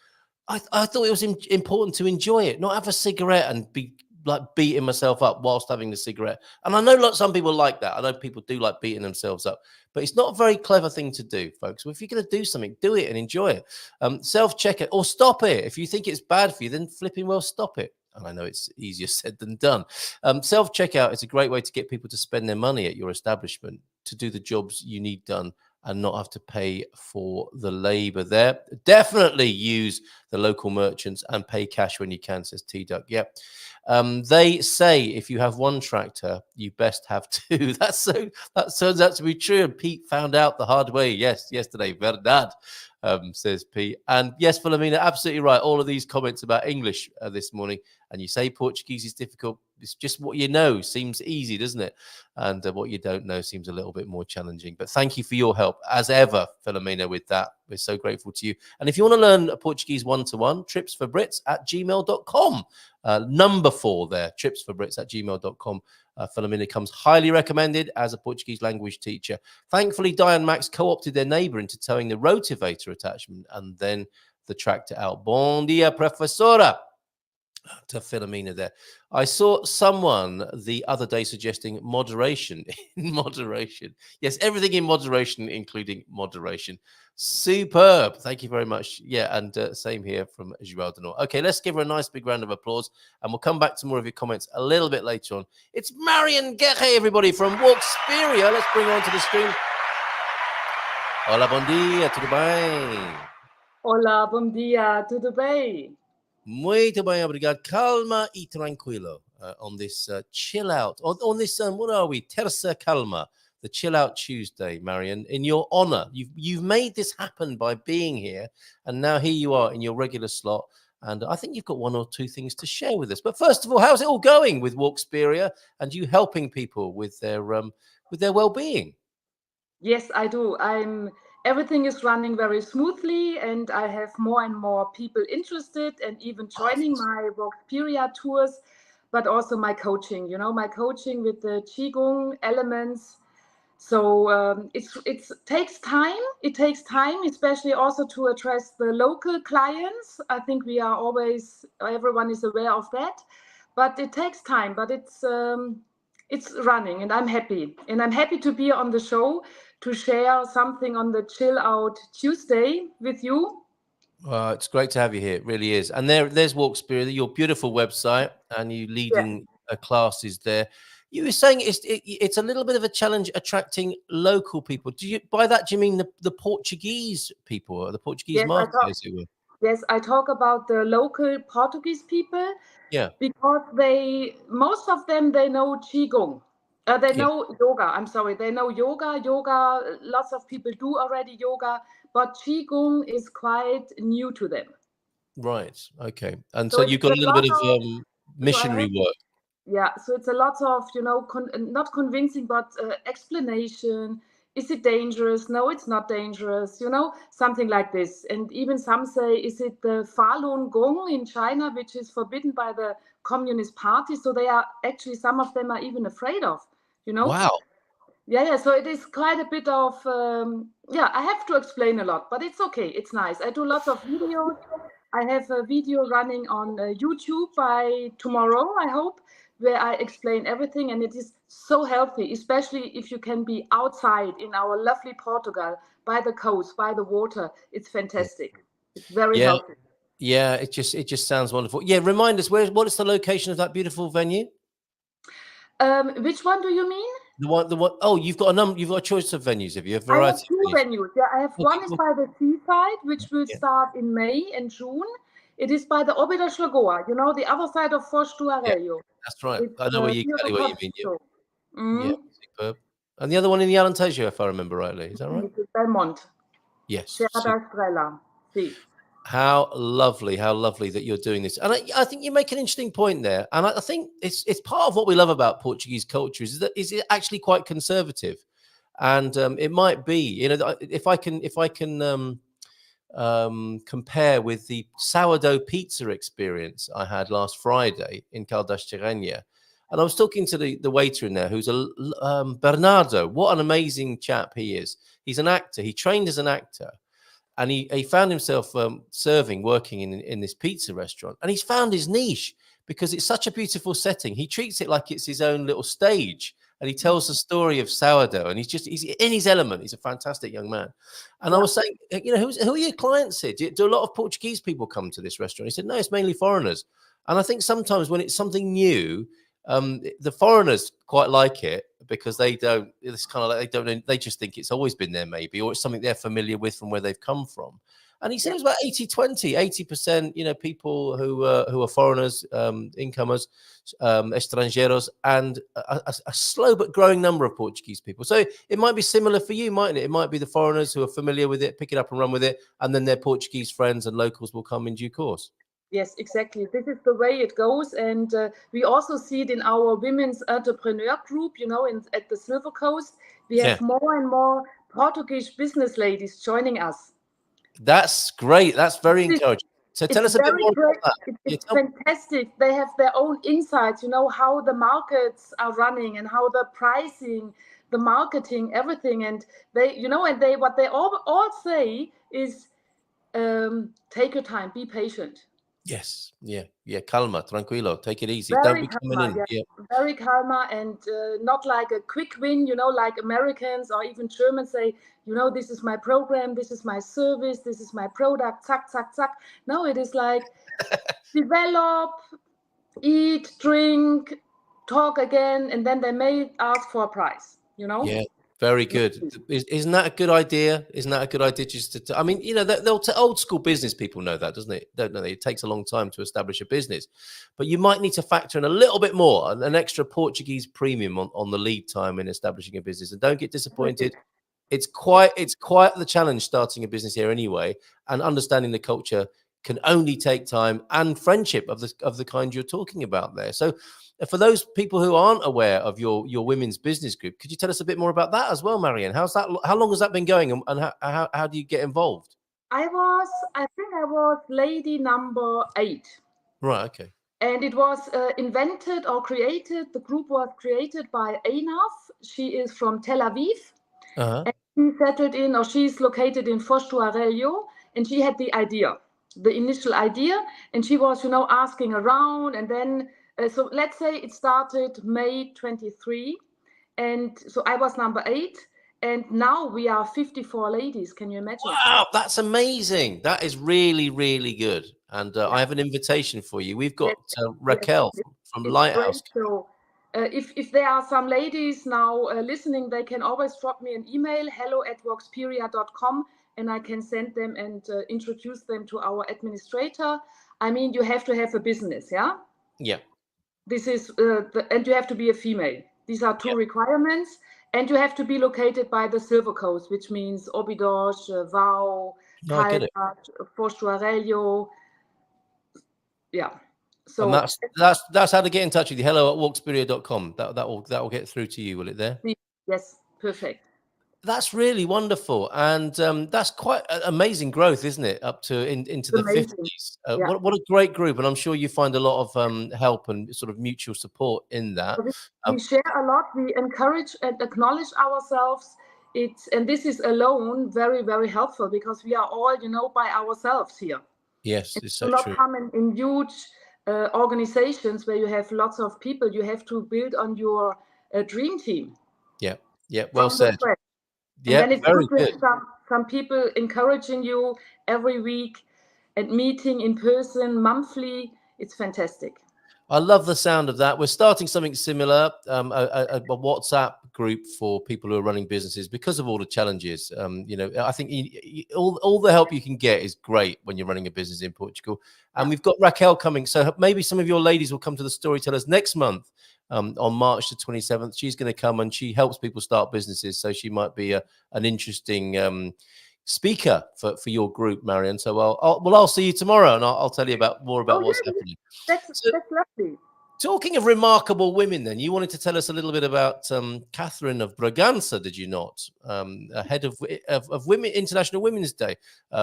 I thought it was important to enjoy it, not have a cigarette and be like beating myself up whilst having the cigarette. And I know some people like that. I know people do like beating themselves up, but it's not a very clever thing to do, folks. If you're going to do something, do it and enjoy it. Self-check it or stop it. If you think it's bad for you, then flipping well stop it. And I know it's easier said than done. Self-checkout is a great way to get people to spend their money at your establishment to do the jobs you need done and not have to pay for the labor there. Definitely use the local merchants and pay cash when you can, says T-Duck. Yep. They say if you have one tractor, you best have two. That turns out to be true. And Pete found out the hard way. Yes, yesterday. Verdad. Says Pete. And yes, Philomena, absolutely right. All of these comments about English this morning. And you say Portuguese is difficult. It's just what you know seems easy, doesn't it? And what you don't know seems a little bit more challenging. But thank you for your help, as ever, Philomena, with that. We're so grateful to you. And if you want to learn Portuguese one-to-one, tripsforbrits@gmail.com. Number 4 there, tripsforbrits@gmail.com. Philomena comes highly recommended as a Portuguese language teacher. Thankfully, Diane Max co-opted their neighbor into towing the rotavator attachment and then the tractor out. Bon dia, professora. To Philomena there. I saw someone the other day suggesting moderation in moderation. Yes, everything in moderation, including moderation. Superb. Thank you very much. Yeah, and same here from João Denor. Okay, let's give her a nice big round of applause, and we'll come back to more of your comments a little bit later on. It's Marion Geray, everybody, from Walksperia. Let's bring her onto the screen. Hola, bom dia, tudo bem? Hola, bom dia, tudo bem? Muito bem, obrigado. Calma e tranquilo on this chill out. On this, what are we? Terça Calma, the Chill Out Tuesday, Marion. In your honor, you've made this happen by being here, and now here you are in your regular slot. And I think you've got one or two things to share with us. But first of all, how's it all going with Walksperia and you helping people with their well-being? Yes, I do. Everything is running very smoothly, and I have more and more people interested and even joining my Walksperia tours, but also my coaching. My coaching with the Qigong elements. So it takes time. It takes time, especially also to address the local clients. I think everyone is aware of that, but it takes time. But it's running, and I'm happy. And I'm happy to be on the show to share something on the Chill Out Tuesday with you. It's great to have you here. It really is. And there's Walksperia, your beautiful website, and you leading classes there. You were saying it's a little bit of a challenge attracting local people. By that, do you mean the Portuguese people, or the Portuguese market, as it were? Yes, I talk about the local Portuguese people. Yeah. Because most of them, they know Qigong. They know yoga. I'm sorry. They know yoga. Yoga, lots of people do already yoga, but Qigong is quite new to them. Right. Okay. And So so you've got a little bit of missionary work. Yeah. So it's a lot of, not convincing, but explanation. Is it dangerous? No, it's not dangerous. Something like this. And even some say, is it the Falun Gong in China, which is forbidden by the Communist Party? So they are actually, some of them are even afraid of, Wow. Yeah. So it is quite a bit of, I have to explain a lot, but it's okay. It's nice. I do lots of videos. I have a video running on YouTube by tomorrow, I hope, where I explain everything, and it is so healthy, especially if you can be outside in our lovely Portugal, by the coast, by the water. It's fantastic. It's very healthy. Yeah, it just sounds wonderful. Yeah, remind us, what is the location of that beautiful venue? Which one do you mean? The one. Oh, you've got a choice of venues, have you? A I variety have two of venues. venues. Yeah, I have one is by the seaside, which will start in May and June. It is by the Obra Lagoa, the other side of Foz do Areio. That's right. It's, I know exactly what you mean. Yeah, superb. And the other one in the Alentejo, if I remember rightly. Is that right? It's Belmont. Yes. See. How lovely that you're doing this. And I think you make an interesting point there. And I think it's part of what we love about Portuguese culture is that it's actually quite conservative. And it might be, if I can compare with the sourdough pizza experience I had last Friday in Caldas Terrenia. And I was talking to the waiter in there, who's Bernardo. What an amazing chap he is. He's an actor. He trained as an actor. And he found himself working in this pizza restaurant. And he's found his niche because it's such a beautiful setting. He treats it like it's his own little stage. And he tells the story of sourdough. And he's in his element. He's a fantastic young man. And I was saying, who are your clients here? Do a lot of Portuguese people come to this restaurant? He said, no, it's mainly foreigners. And I think sometimes when it's something new, the foreigners quite like it because they don't. It's kind of like they don't. They just think it's always been there, maybe, or it's something they're familiar with from where they've come from. And he said it was about 80-20, 80%, people who are foreigners, incomers, estrangeiros, and a slow but growing number of Portuguese people. So it might be similar for you, mightn't it? It might be the foreigners who are familiar with it, pick it up and run with it, and then their Portuguese friends and locals will come in due course. Yes, exactly. This is the way it goes. And we also see it in our women's entrepreneur group, at the Silver Coast. We have more and more Portuguese business ladies joining us. That's great. That's very encouraging. So tell us a bit more about that. It's fantastic. They have their own insights, how the markets are running and how the pricing, the marketing, everything. And they, what they all say is take your time, be patient. Yes. Yeah. Calma, tranquilo. Take it easy. Very Don't be coming in. Yeah. Very calma and not like a quick win, like Americans or even Germans say, this is my program, this is my service, this is my product, zack, zack, zack. No, it is like develop, eat, drink, talk again, and then they may ask for a price, Yeah. Very good. Isn't that a good idea? Isn't that a good idea? Just to, I mean, old school business people know that, doesn't it? Don't know. It takes a long time to establish a business, but you might need to factor in a little bit more, an extra Portuguese premium on the lead time in establishing a business. And don't get disappointed. It's quite the challenge starting a business here anyway, and understanding the culture can only take time and friendship of the kind you're talking about there. So for those people who aren't aware of your women's business group, could you tell us a bit more about that as well, Marion? How's that? How long has that been going, and how do you get involved? I think I was lady number 8. Right. Okay. And it was invented or created. The group was created by Einaf. She is from Tel Aviv. And she's located in Foz do Areio, and she had the initial idea, and she was, asking around, and then. So let's say it started May 23, and so I was number 8, and now we are 54 ladies. Can you imagine? Wow, that's amazing. That is really, really good. And I have an invitation for you. We've got Raquel from Lighthouse. So if there are some ladies now listening, they can always drop me an email, hello@walksperia.com, and I can send them and introduce them to our administrator. I mean, you have to have a business, yeah? Yeah. This is, and you have to be a female. These are two requirements. And you have to be located by the Silver Coast, which means Óbidos, Vau, No, I get it. Forstuarello. Yeah. So And that's how to get in touch with you. hello@walksperia.com. That will get through to you, will it there? yes, perfect. That's really wonderful, and that's quite amazing growth, isn't it? Up to into the Amazing. 50s. Yeah. What a great group, and I'm sure you find a lot of help and sort of mutual support in that. We share a lot. We encourage and acknowledge ourselves. And this is alone very, very helpful because we are all, by ourselves here. Yes, it's so not true. come in huge organizations where you have lots of people. You have to build on your dream team. Yeah, well said. Yeah, and then it's very good to good. have some people encouraging you every week and meeting in person monthly. It's fantastic. I love the sound of that. We're starting something similar, a WhatsApp group for people who are running businesses because of all the challenges. I think all the help you can get is great when you're running a business in Portugal. And we've got Raquel coming. So maybe some of your ladies will come to the Storytellers next month on March the 27th. She's going to come and she helps people start businesses. So she might be an interesting speaker for your group, Marion. So I'll see you tomorrow and I'll tell you more about what's happening. That's lovely. Talking of remarkable women, then, you wanted to tell us a little bit about Catherine of Braganza, did you not? Ahead of Women International Women's Day,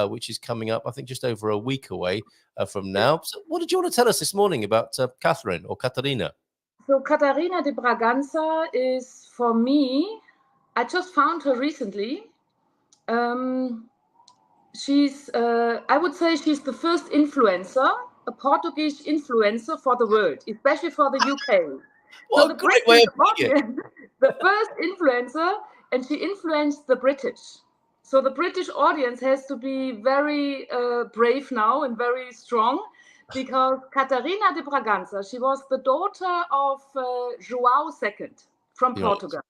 which is coming up, I think, just over a week away from now. So what did you want to tell us this morning about Catherine or Catarina? So Catarina de Braganza is, for me, I just found her recently. She's, I would say she's the first influencer, a Portuguese influencer for the world, especially for the UK. What so a great way of putting it. The first influencer, and she influenced the British. So the British audience has to be very brave now and very strong, because Catarina de Braganza, she was the daughter of João II from Portugal.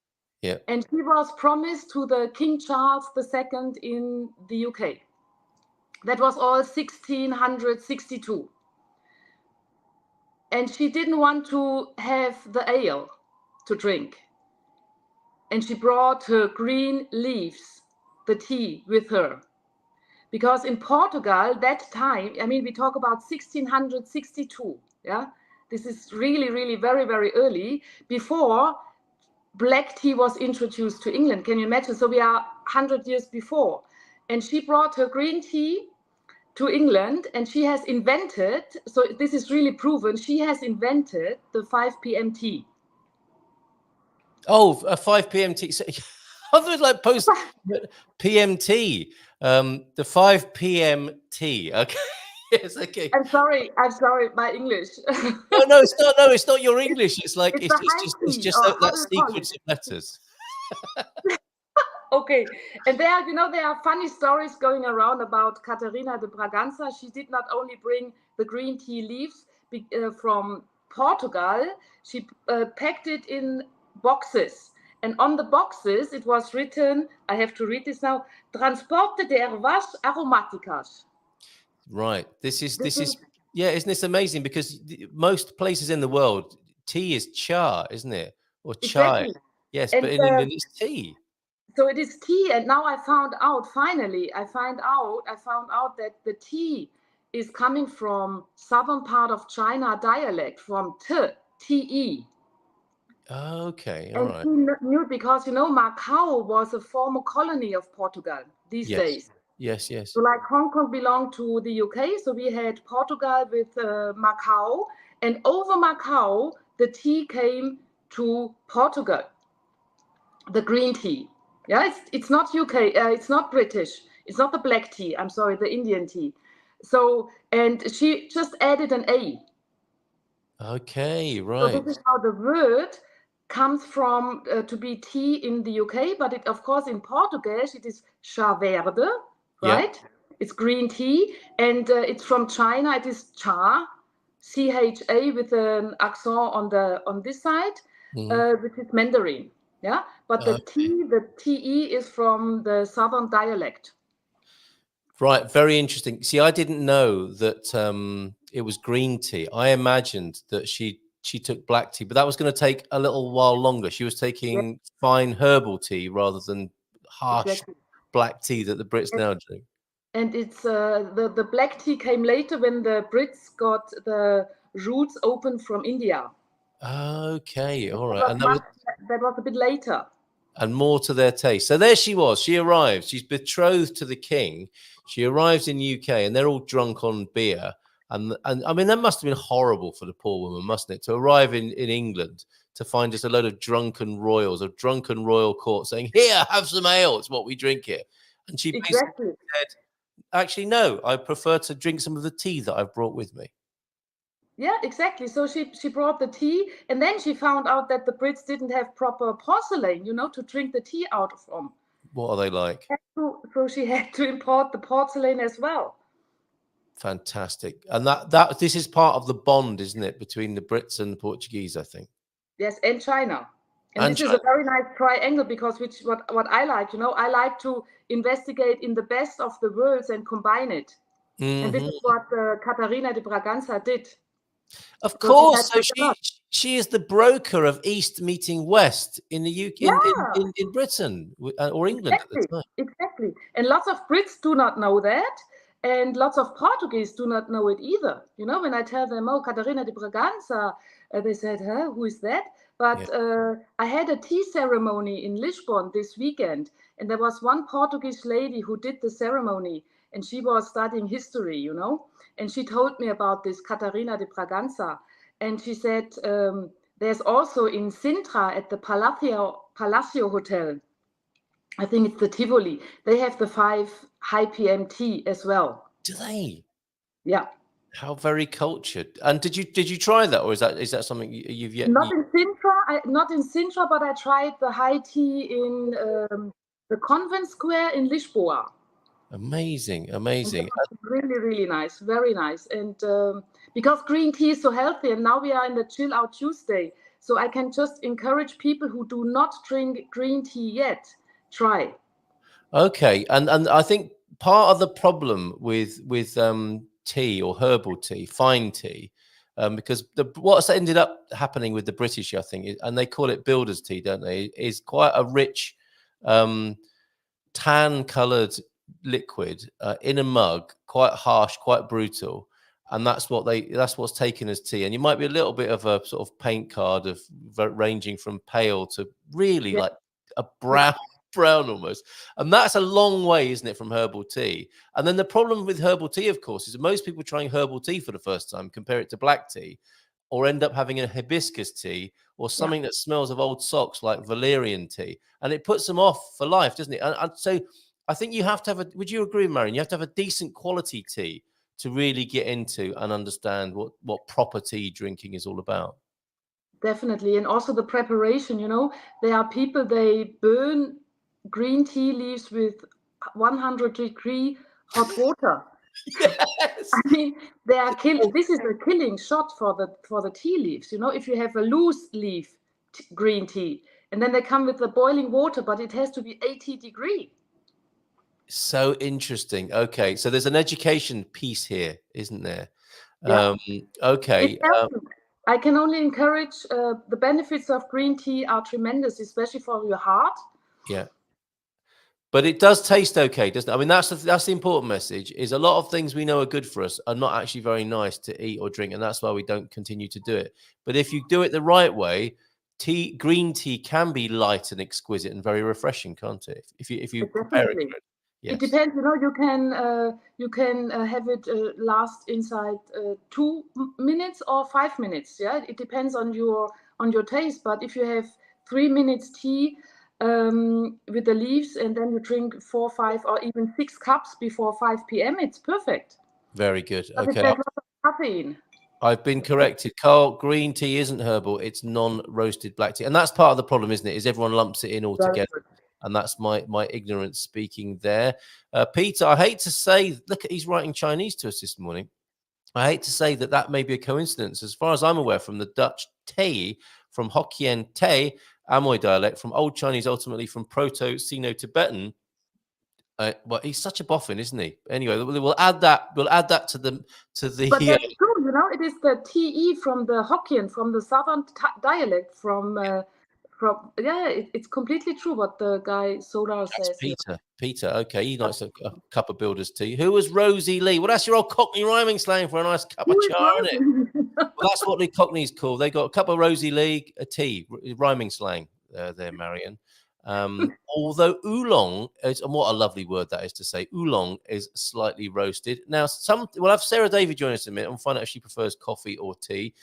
Yeah. And he was promised to the King Charles II in the UK. That was all 1662. And she didn't want to have the ale to drink. And she brought her green leaves, the tea, with her. Because in Portugal, that time, I mean, we talk about 1662, yeah? This is really, really very, very early, before black tea was introduced to England. Can you imagine? So we are 100 years before. And she brought her green tea to England, and she has invented, so this is really proven, she has invented the 5 p.m. tea. Oh, a 5 p.m. tea. So, I thought like post PM tea. The 5 p.m. tea. Okay. Yes, okay. I'm sorry, my English. No, it's not your English. It's like it's just that sequence of letters. Okay, and there are funny stories going around about Catarina de Braganza. She did not only bring the green tea leaves from Portugal, she packed it in boxes. And on the boxes, it was written, I have to read this now, Transporte de ervas aromáticas. Right. This is yeah, isn't this amazing? Because most places in the world, tea is cha, isn't it? Or chai. Exactly. Yes, and, but in England it's tea. So it is tea, and now I found out that the tea is coming from southern part of China dialect, from T-E. Okay, all right. And he knew because, Macau was a former colony of Portugal these days. Yes. So like Hong Kong belonged to the UK, so we had Portugal with Macau, and over Macau, the tea came to Portugal, the green tea. Yeah, it's not UK, it's not British, it's not the black tea, I'm sorry, the Indian tea. So, and she just added an A. Okay, right. So this is how the word comes from to be tea in the UK, but it, of course, in Portuguese, it is chá verde, right? Yeah. It's green tea, and it's from China, it is cha, C-H-A with an accent on this side, which is Mandarin. Yeah, but the T-E is from the southern dialect. Right, very interesting. See, I didn't know that it was green tea. I imagined that she took black tea, but that was going to take a little while longer. She was Yeah, taking fine herbal tea rather than harsh exactly. black tea that the Brits And, now drink. and it's the black tea came later when the Brits got the routes open from India. Okay, all That right, was and much, that was a bit later. and more to their taste. So there she was. She arrived. She's betrothed to the king. She arrives in UK, and they're all drunk on beer. And I mean, that must have been horrible for the poor woman, mustn't it, to arrive in England to find just a load of drunken royals, a drunken royal court saying, "Here, have some ale. It's what we drink here." And she basically Exactly. said, "Actually, no. I prefer to drink some of the tea that I've brought with me." Yeah, exactly. So she brought the tea, and then she found out that the Brits didn't have proper porcelain, to drink the tea out from. What are they like? So she had to import the porcelain as well. Fantastic. And that this is part of the bond, isn't it, between the Brits and the Portuguese, I think. Yes, and China. And And this is a very nice triangle because what I like, I like to investigate in the best of the worlds and combine it. And this is what Catarina de Braganza did. Of So course. So she had she is the broker of East meeting West in the UK, Yeah, in Britain or England at the time. exactly. And lots of Brits do not know that. And lots of Portuguese do not know it either. When I tell them, oh, Catarina de Braganza, they said, huh, who is that? But I had a tea ceremony in Lisbon this weekend. And there was one Portuguese lady who did the ceremony. And she was studying history, And she told me about this Catarina de Braganza. And she said, there's also in Sintra at the Palacio Hotel, I think it's the Tivoli, they have the 5 high PM tea as well. Do they? Yeah. How very cultured. And did you try that, or is that something you've yet? Not in Sintra, but I tried the high tea in the Convent Square in Lisboa. Amazing. Really, really nice, very nice. And because green tea is so healthy, and now we are in the Chill Out Tuesday, so I can just encourage people who do not drink green tea yet, try. Okay, and I think part of the problem with tea or herbal tea, fine tea, because what's ended up happening with the British, I think, and they call it builder's tea, don't they? Is quite a rich, tan-coloured liquid in a mug, quite harsh, quite brutal, and that's what's taken as tea. And you might be a little bit of a sort of paint card of ranging from pale to really like a brown almost, and that's a long way, isn't it, from herbal tea? And then the problem with herbal tea, of course, is that most people trying herbal tea for the first time compare it to black tea, or end up having a hibiscus tea or something that smells of old socks like valerian tea, and it puts them off for life, doesn't it? And so I think you have to have would you agree, Marion? You have to have a decent quality tea to really get into and understand what proper tea drinking is all about. Definitely. And also the preparation, there are people, they burn green tea leaves with 100-degree hot water. Yes. I mean, this is a killing shot for the tea leaves. If you have a loose leaf green tea, and then they come with the boiling water, but it has to be 80-degree. So interesting. Okay, so there's an education piece here, isn't there? Yeah. Okay. I can only encourage, the benefits of green tea are tremendous, especially for your heart. Yeah. But it does taste okay, doesn't it? I mean, that's the important message, is a lot of things we know are good for us are not actually very nice to eat or drink, and that's why we don't continue to do it. But if you do it the right way, green tea can be light and exquisite and very refreshing, can't it? If you prepare it correctly. Yes. It depends, you can have it last inside 2 minutes or 5 minutes. Yeah, it depends on your taste. But if you have 3 minutes tea with the leaves, and then you drink 4, 5, or even 6 cups before 5 p.m., it's perfect. Very good. But okay. There's lots of caffeine. I've been corrected, Carl. Green tea isn't herbal; it's non-roasted black tea, and that's part of the problem, isn't it? Is everyone lumps it in all together. And that's my ignorance speaking there. Peter, I hate to say, look, he's writing Chinese to us this morning. I hate to say that may be a coincidence. As far as I'm aware, from the Dutch te, from Hokkien te, Amoy dialect, from Old Chinese, ultimately from Proto-Sino-Tibetan, Well, he's such a boffin, isn't he? Anyway, we'll add that. We'll add that to the. But that's true, you know. It is the TE from the Hokkien, from the southern dialect, it's completely true what the guy Solar says. Peter. Okay, he likes a cup of builder's tea. Who was Rosie Lee? Well, that's your old Cockney rhyming slang for a nice cup of char, isn't it? Well, that's what the Cockneys call. They got a cup of Rosie Lee, a tea, rhyming slang. There, Marion. Although oolong is, and what a lovely word that is to say, oolong is slightly roasted. Now, we'll have Sarah Davie join us in a minute and find out if she prefers coffee or tea.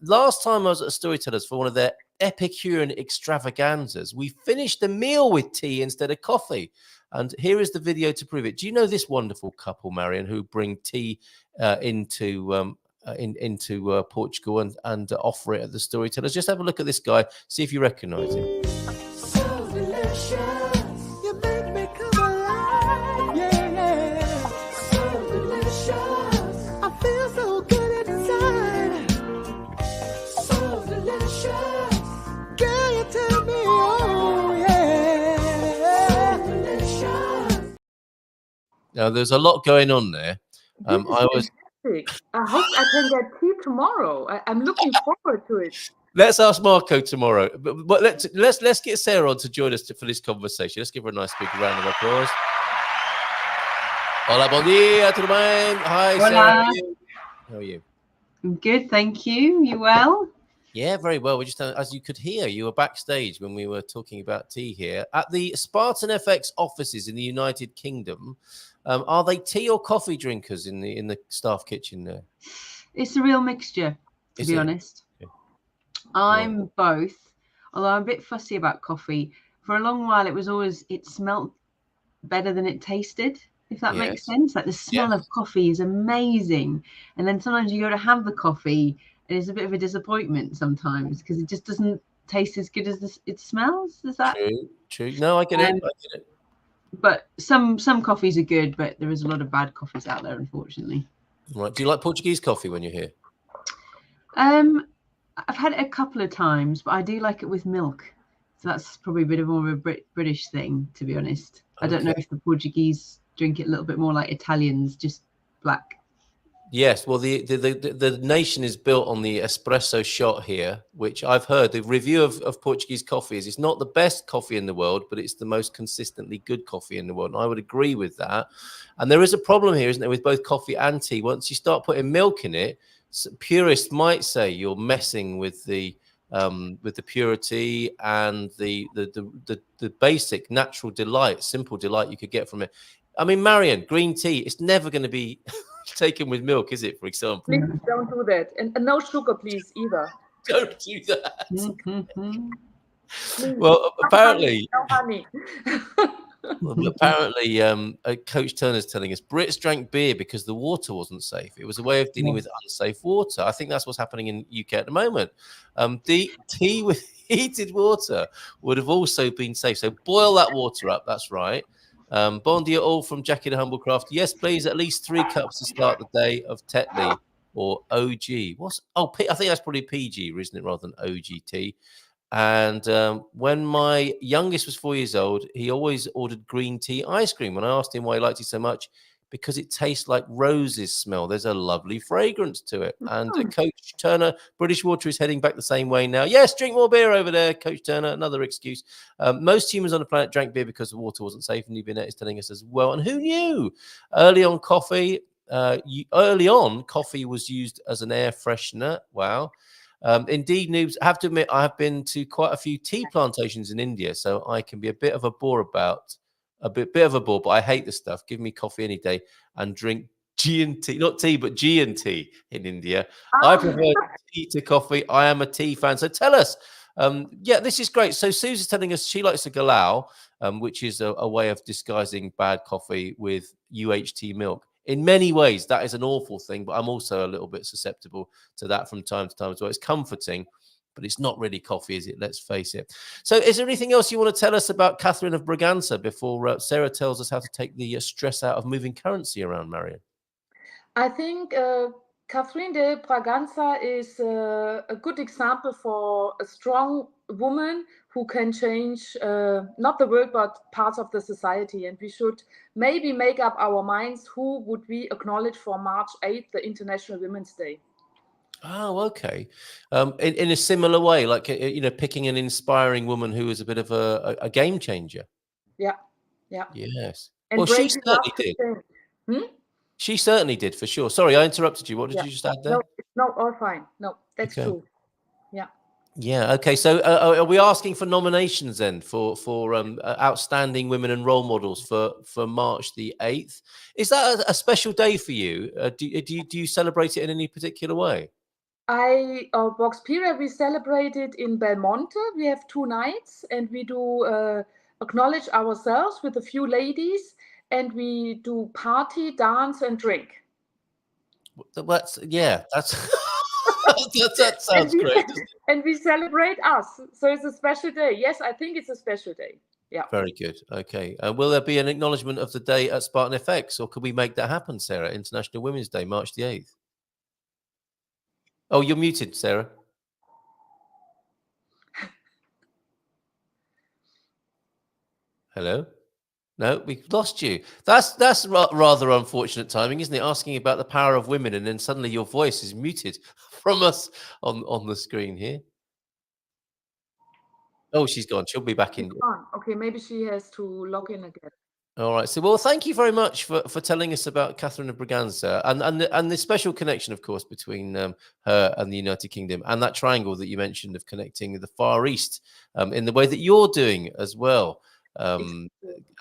Last time I was at Storytellers for one of their Epicurean extravaganzas, we finished the meal with tea instead of coffee. And here is the video to prove it. Do you know this wonderful couple, Marion, who bring tea into Portugal and offer it at the Storytellers? Just have a look at this guy, see if you recognise him. So delicious, you make me come alive, yeah. So delicious, I feel so good inside. So delicious, girl, you tell me, oh yeah. So delicious. Now, there's a lot going on there. I hope I can get tea tomorrow. I'm looking forward to it. Let's ask Marco tomorrow. But let's get Sarah on to join us for this conversation. Let's give her a nice big round of applause. Hola, bom dia, tudo bem? Hi, Hola. Sarah. How are you? I'm good, thank you. You well? Yeah, very well. We just, as you could hear, you were backstage when we were talking about tea here at the Spartan FX offices in the United Kingdom. Are they tea or coffee drinkers in the staff kitchen there? It's a real mixture, to be honest. Yeah. I'm both, although I'm a bit fussy about coffee. For a long while, it smelled better than it tasted, if that makes sense. Like the smell of coffee is amazing. And then sometimes you go to have the coffee and it's a bit of a disappointment sometimes because it just doesn't taste as good as it smells. Is that true? No, I get it. But some coffees are good, but there is a lot of bad coffees out there, unfortunately. Right. Do you like Portuguese coffee when you're here? I've had it a couple of times, but I do like it with milk. So that's probably a bit more of a British thing, to be honest. Okay. I don't know if the Portuguese drink it a little bit more like Italians, just black. Yes, well, the nation is built on the espresso shot here, which I've heard. The review of Portuguese coffee is it's not the best coffee in the world, but it's the most consistently good coffee in the world. And I would agree with that. And there is a problem here, isn't there, with both coffee and tea. Once you start putting milk in it, purists might say you're messing with the purity and the basic natural delight, simple delight you could get from it. I mean, Marion, green tea, it's never going to be taken with milk, is it, for example? Please don't do that. And no sugar, please, either. Don't do that. Well, apparently... No honey. Well, apparently, Coach Turner's telling us Brits drank beer because the water wasn't safe. It was a way of dealing with unsafe water. I think that's what's happening in the UK at the moment. Tea with heated water would have also been safe. So boil that water up. That's right. Bon dia all from Jackie the Humble Craft. Yes, please. At least 3 cups to start the day of Tetley or OG. I think that's probably PG, isn't it, rather than OG tea. And when my youngest was 4 years old, he always ordered green tea ice cream. When I asked him why he liked it so much, because it tastes like roses smell. There's a lovely fragrance to it. And Coach Turner, British Water is heading back the same way now. Yes, drink more beer over there, Coach Turner. Another excuse. Most humans on the planet drank beer because the water wasn't safe. And Nubinette is telling us as well. And who knew? Early on, coffee was used as an air freshener. Wow. Indeed, noobs, I have to admit, I have been to quite a few tea plantations in India, so I can be a bit of a bore, but I hate the stuff. Give me coffee any day and drink G&T, not tea, but G&T in India. I prefer tea to coffee. I am a tea fan. So tell us, this is great. So Susie's telling us she likes a galao, which is a way of disguising bad coffee with UHT milk. In many ways, that is an awful thing, but I'm also a little bit susceptible to that from time to time as well. It's comforting, but it's not really coffee, is it? Let's face it. So is there anything else you want to tell us about Catherine of Braganza before Sarah tells us how to take the stress out of moving currency around, Marion? I think Catherine de Braganza is a good example for a strong woman who can change not the world but parts of the society, and we should maybe make up our minds who would we acknowledge for March 8th, the International Women's Day. Oh, okay. In a similar way, like picking an inspiring woman who is a bit of a game changer. Yeah. Yes. And well, she brave enough certainly to did. change. She certainly did, for sure. Sorry, I interrupted you. What did you just add there? No, all fine. No, that's Okay. true. Yeah. Yeah. Okay. So, are we asking for nominations then for outstanding women and role models for March the 8th? Is that a special day for you? Do you celebrate it in any particular way? Walksperia, we celebrate it in Belmonte. We have 2 nights, and we do acknowledge ourselves with a few ladies, and we do party, dance, and drink. That's that sounds great. And we celebrate us. So it's a special day. Yes, I think it's a special day. Yeah. Very good. Okay. Will there be an acknowledgement of the day at Spartan FX, or could we make that happen, Sarah? International Women's Day, March the 8th. Oh, you're muted, Sarah. Hello? No, we've lost you. That's rather unfortunate timing, isn't it? Asking about the power of women, and then suddenly your voice is muted from us on the screen here. Oh, she's gone. She'll be back in. Okay, maybe she has to log in again. All right. So, well, thank you very much for telling us about Catherine of Braganza and the special connection, of course, between her and the United Kingdom, and that triangle that you mentioned of connecting the Far East in the way that you're doing as well.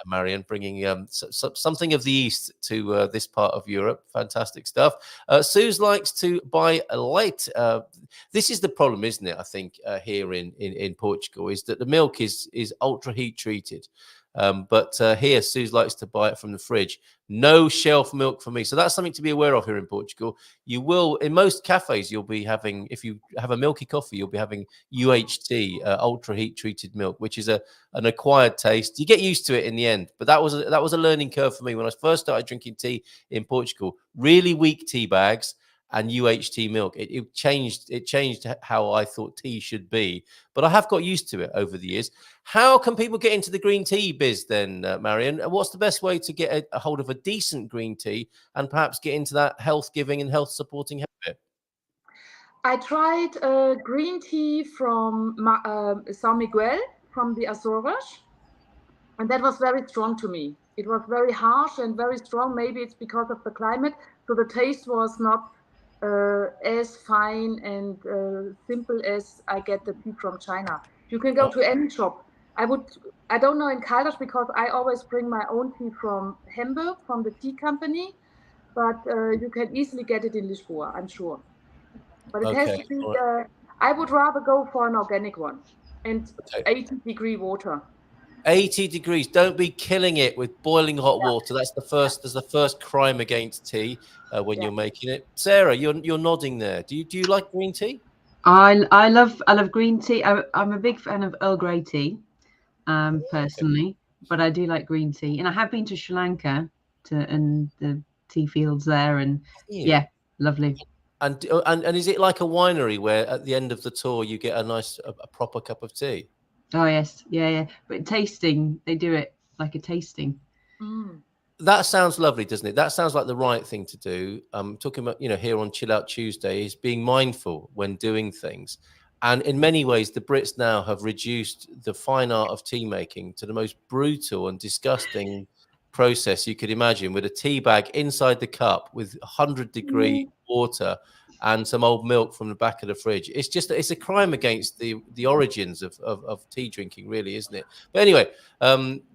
Marion, bringing something of the East to this part of Europe. Fantastic stuff. Suze likes to buy a light. This is the problem, isn't it? I think here in Portugal is that the milk is ultra heat treated. But here, Suze likes to buy it from the fridge. No shelf milk for me. So that's something to be aware of here in Portugal. You will, in most cafes, you'll be having, if you have a milky coffee, you'll be having UHT, ultra heat treated milk, which is an acquired taste. You get used to it in the end. But that was a learning curve for me when I first started drinking tea in Portugal. Really weak tea bags and UHT milk. It changed how I thought tea should be. But I have got used to it over the years. How can people get into the green tea biz then, Marion? What's the best way to get a hold of a decent green tea and perhaps get into that health-giving and health-supporting habit? I tried green tea from São Miguel, from the Azores, and that was very strong to me. It was very harsh and very strong. Maybe it's because of the climate. So the taste was not as fine and simple as I get the tea from China. You can go to any shop. I don't know in Caldas because I always bring my own tea from Hamburg, from the tea company, but you can easily get it in Lisboa, I'm sure. But it has to be, I would rather go for an organic one and 80-degree water. 80 degrees. Don't be killing it with boiling hot water. That's the first crime against tea when you're making it. Sarah, you're nodding there. Do you like green tea? I love green tea. I'm a big fan of Earl Grey tea, personally, but I do like green tea. And I have been to Sri Lanka and the tea fields there, and yeah, lovely. And is it like a winery where at the end of the tour you get a proper cup of tea? Oh yes, yeah. But tasting, they do it like a tasting. That sounds lovely, doesn't it? That sounds like the right thing to do. Talking about, here on Chill Out Tuesday is being mindful when doing things. And in many ways, the Brits now have reduced the fine art of tea making to the most brutal and disgusting process you could imagine, with a tea bag inside the cup with 100-degree water and some old milk from the back of the fridge. It's a crime against the origins of tea drinking, really, isn't it? But anyway,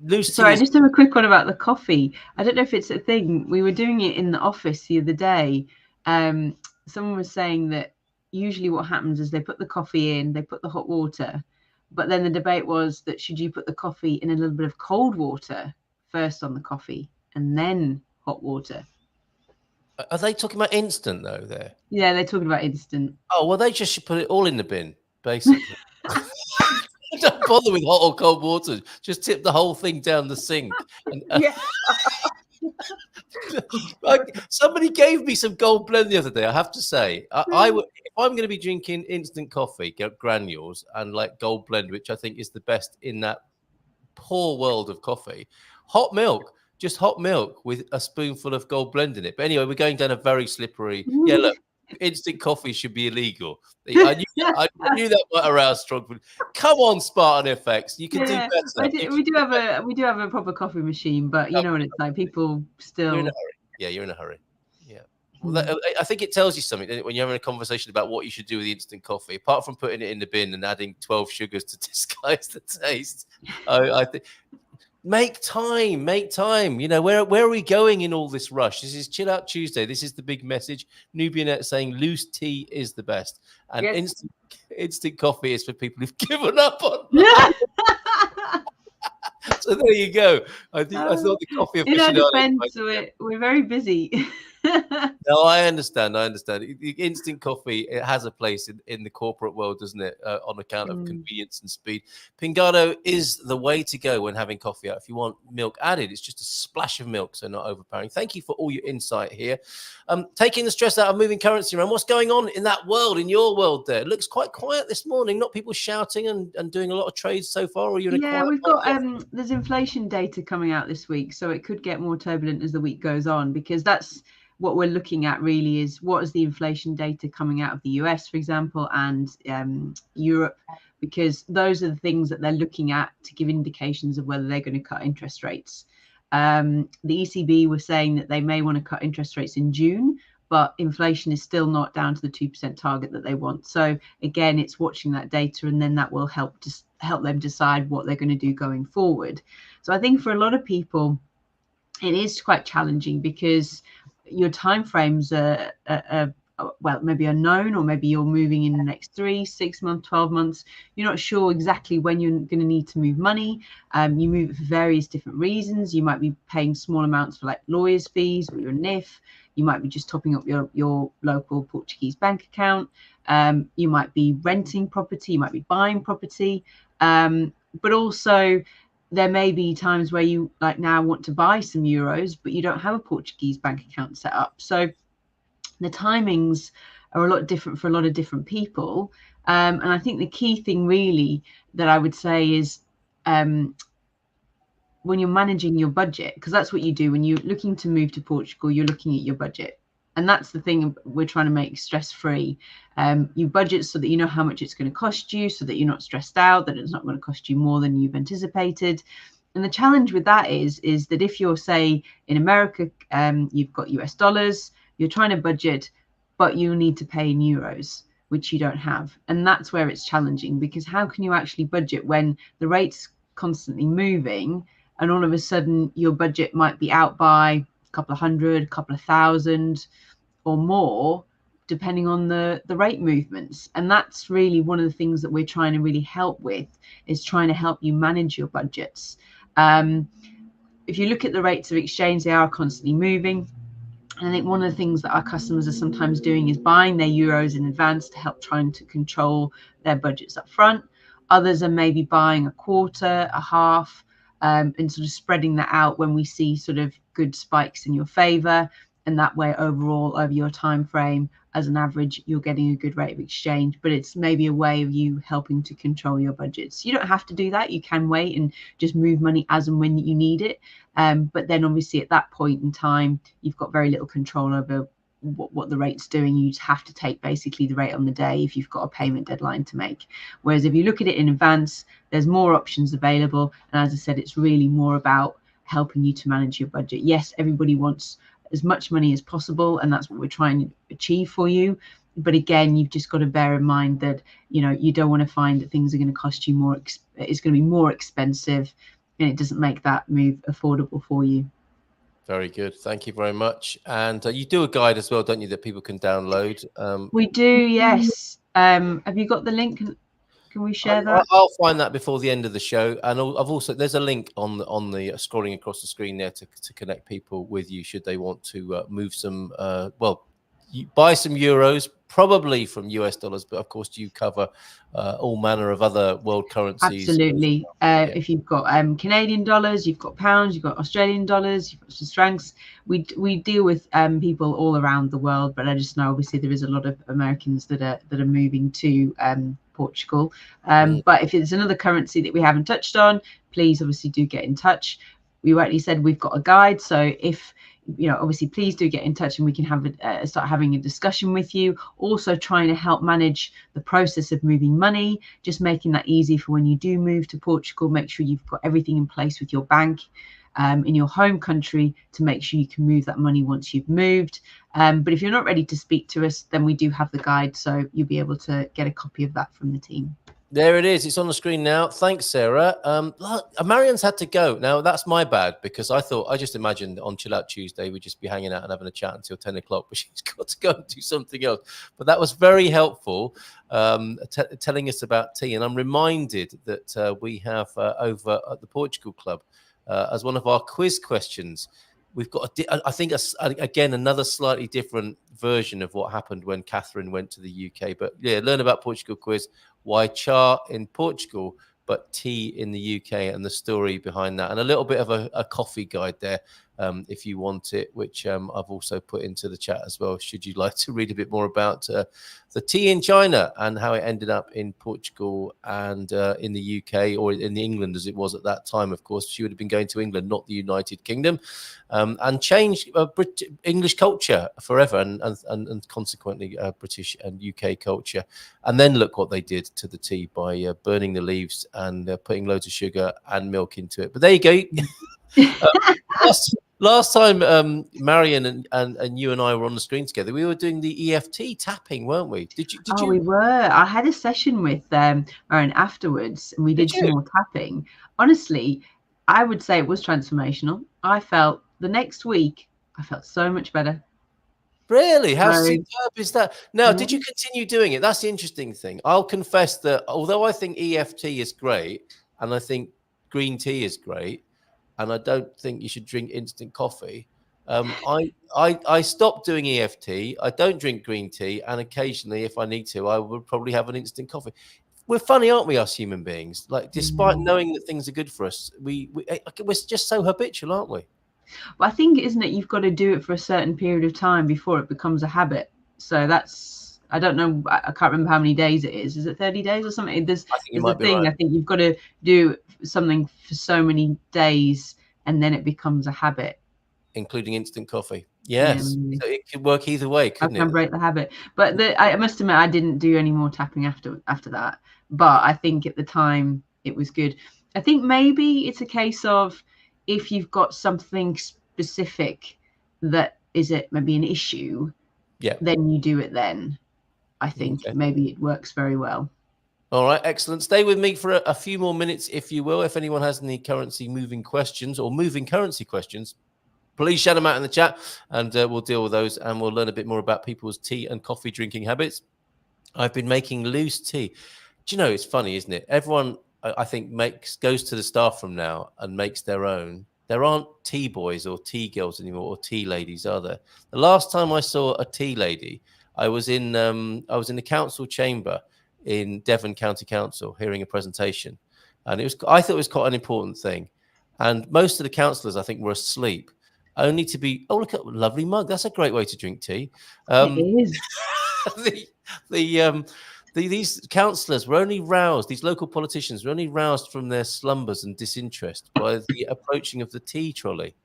Lucy. Sorry, I just have a quick one about the coffee. I don't know if it's a thing. We were doing it in the office the other day. Someone was saying that usually what happens is they put the coffee in, they put the hot water, but then the debate was that should you put the coffee in a little bit of cold water first on the coffee and then hot water? Are they talking about instant though there? Yeah, they're talking about instant. Oh, well, they just should put it all in the bin, basically. Don't bother with hot or cold water. Just tip the whole thing down the sink. And, Somebody gave me some Gold Blend the other day. I have to say, I would, if I'm going to be drinking instant coffee, granules, and like Gold Blend, which I think is the best in that poor world of coffee, hot milk. Just hot milk with a spoonful of Gold Blend in it. But anyway, we're going down a very slippery. Yeah, look, instant coffee should be illegal. I knew that might arouse strong. Come on, Spartan FX, you can do better. We do have a proper coffee machine, but you know what it's like. People still. You're in a hurry. Yeah, you're in a hurry. Yeah. Well, I think it tells you something when you're having a conversation about what you should do with the instant coffee. Apart from putting it in the bin and adding 12 sugars to disguise the taste, I think. Make time. You know, where are we going in all this rush? This is Chill Out Tuesday. This is the big message. Nubianet saying loose tea is the best. And instant coffee is for people who've given up on life. So there you go. I thought the coffee aficionado. We're very busy. No, I understand. The instant coffee, it has a place in the corporate world, doesn't it? On account of convenience and speed. Pingado is the way to go when having coffee out. If you want milk added, it's just a splash of milk, so not overpowering. Thank you for all your insight here. Taking the stress out of moving currency around. What's going on in that world, in your world there? It looks quite quiet this morning. Not people shouting and doing a lot of trades so far. Or you're in a quiet we've got there's inflation data coming out this week, so it could get more turbulent as the week goes on, because that's what we're looking at really is what is the inflation data coming out of the US, for example, and Europe, because those are the things that they're looking at to give indications of whether they're going to cut interest rates. The ECB was saying that they may want to cut interest rates in June, but inflation is still not down to the 2% target that they want. So again, it's watching that data, and then that will help them decide what they're going to do going forward. So I think for a lot of people, it is quite challenging because your timeframes are well, maybe unknown, or maybe you're moving in the next 3, 6 months, 12 months. You're not sure exactly when you're going to need to move money. You move it for various different reasons. You might be paying small amounts for like lawyers' fees or your NIF. You might be just topping up your local Portuguese bank account. You might be renting property. You might be buying property. But also, there may be times where you like now want to buy some euros, but you don't have a Portuguese bank account set up. So the timings are a lot different for a lot of different people. And I think the key thing really that I would say is when you're managing your budget, because that's what you do when you're looking to move to Portugal, you're looking at your budget. And that's the thing we're trying to make stress-free. You budget so that you know how much it's going to cost you, so that you're not stressed out, that it's not going to cost you more than you've anticipated. And the challenge with that is that if you're, say, in America, you've got US dollars, you're trying to budget, but you need to pay in euros, which you don't have. And that's where it's challenging, because how can you actually budget when the rate's constantly moving, and all of a sudden your budget might be out by couple of hundred, couple of thousand or more, depending on the rate movements. And that's really one of the things that we're trying to really help with, is trying to help you manage your budgets. If you look at the rates of exchange, they are constantly moving. And I think one of the things that our customers are sometimes doing is buying their euros in advance to help trying to control their budgets up front. Others are maybe buying a quarter, a half, and sort of spreading that out when we see sort of good spikes in your favor. And that way, overall, over your time frame, as an average, you're getting a good rate of exchange. But it's maybe a way of you helping to control your budgets. You don't have to do that. You can wait and just move money as and when you need it. But then obviously at that point in time, you've got very little control over what the rate's doing. You just have to take basically the rate on the day if you've got a payment deadline to make. Whereas if you look at it in advance, there's more options available. And as I said, it's really more about helping you to manage your budget. Yes, everybody wants as much money as possible, and that's what we're trying to achieve for you. But again, you've just got to bear in mind that, you know, you don't want to find that things are going to cost you more. It's going to be more expensive, and it doesn't make that move affordable for you. Very good. Thank you very much. And you do a guide as well, don't you, that people can download? We do, yes. Have you got the link? Can we share that? I'll find that before the end of the show. And I've also, there's a link on the scrolling across the screen there to connect people with you should they want to move some, buy some euros, probably from US dollars, but of course you cover all manner of other world currencies. Absolutely. If you've got Canadian dollars, you've got pounds, you've got Australian dollars, you've got Swiss francs. We deal with people all around the world, but I just know obviously there is a lot of Americans that are moving to Portugal. But if it's another currency that we haven't touched on, please obviously do get in touch. We rightly said we've got a guide, so if obviously please do get in touch and we can have start having a discussion with you. Also trying to help manage the process of moving money, just making that easy for when you do move to Portugal. Make sure you've got everything in place with your bank in your home country to make sure you can move that money once you've moved. But if you're not ready to speak to us, then we do have the guide, so you'll be able to get a copy of that from the team. There it is. It's on the screen now. Thanks, Sarah. Marion's had to go. Now, that's my bad, because I just imagined on Chill Out Tuesday we'd just be hanging out and having a chat until 10 o'clock, but she's got to go and do something else. But that was very helpful, telling us about tea. And I'm reminded that we have over at the Portugal Club, as one of our quiz questions, we've got, I think, again, another slightly different version of what happened when Catherine went to the UK. But yeah, learn about Portugal quiz. Why cha in Portugal, but tea in the UK, and the story behind that, and a little bit of a coffee guide there, if you want it, which I've also put into the chat as well, should you like to read a bit more about the tea in China and how it ended up in Portugal and in the UK, or in England as it was at that time. Of course, she would have been going to England, not the United Kingdom, and changed English culture forever, and consequently British and UK culture. And then look what they did to the tea by burning the leaves and putting loads of sugar and milk into it. But there you go. Last time Marion and you and I were on the screen together, we were doing the EFT tapping, weren't we? Did you? We were. I had a session with Marion afterwards, and we did some more tapping. Honestly, I would say it was transformational. I felt the next week, I felt so much better. Really? How superb is that? Now, did you continue doing it? That's the interesting thing. I'll confess that although I think EFT is great, and I think green tea is great, and I don't think you should drink instant coffee, I stopped doing EFT. I don't drink green tea, and occasionally, if I need to, I would probably have an instant coffee. We're funny, aren't we, us human beings? Like, despite knowing that things are good for us, we're just so habitual, aren't we? Well, I think, isn't it, you've got to do it for a certain period of time before it becomes a habit. So that's, I don't know, I can't remember how many days it is. Is it 30 days or something? There's a thing. Right. I think you've got to do something for so many days, and then it becomes a habit. Including instant coffee. Yes. So it could work either way, couldn't it? I can break the habit. But I must admit, I didn't do any more tapping after that. But I think at the time it was good. I think maybe it's a case of, if you've got something specific that is it maybe an issue, then you do it then. I think maybe it works very well. All right, excellent. Stay with me for a few more minutes, if you will. If anyone has any currency moving questions or moving currency questions, please shout them out in the chat, and we'll deal with those, and we'll learn a bit more about people's tea and coffee drinking habits. I've been making loose tea. Do you know, it's funny, isn't it? Everyone, I think, goes to the staff from now and makes their own. There aren't tea boys or tea girls anymore, or tea ladies, are there? The last time I saw a tea lady, I was in the council chamber in Devon County Council hearing a presentation, and I thought it was quite an important thing. And most of the councillors, I think, were asleep, only to be, oh, look at a lovely mug. That's a great way to drink tea. It is. These councillors were only roused, these local politicians were only roused from their slumbers and disinterest by the approaching of the tea trolley.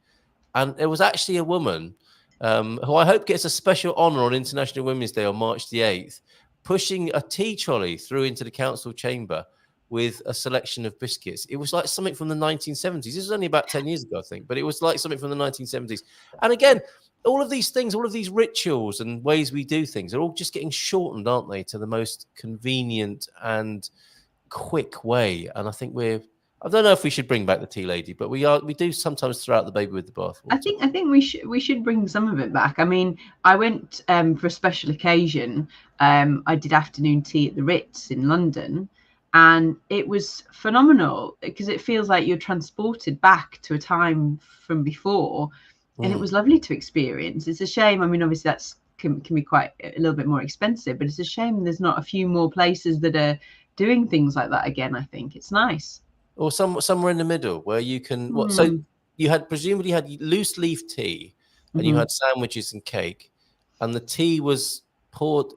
And there was actually a woman who I hope gets a special honour on International Women's Day on March the 8th, pushing a tea trolley through into the council chamber with a selection of biscuits. It was like something from the 1970s. This was only about 10 years ago, I think, but it was like something from the 1970s. And again, all of these things, all of these rituals and ways we do things are all just getting shortened, aren't they, to the most convenient and quick way. And I think I don't know if we should bring back the tea lady, but we do sometimes throw out the baby with the bathwater. I think we should bring some of it back. I mean, I went for a special occasion. I did afternoon tea at the Ritz in London, and it was phenomenal because it feels like you're transported back to a time from before. And it was lovely to experience. It's a shame. I mean, obviously that's can be quite a little bit more expensive. But it's a shame there's not a few more places that are doing things like that again. I think it's nice. Or somewhere in the middle where you can. What? So you presumably had loose leaf tea, and you had sandwiches and cake, and the tea was poured.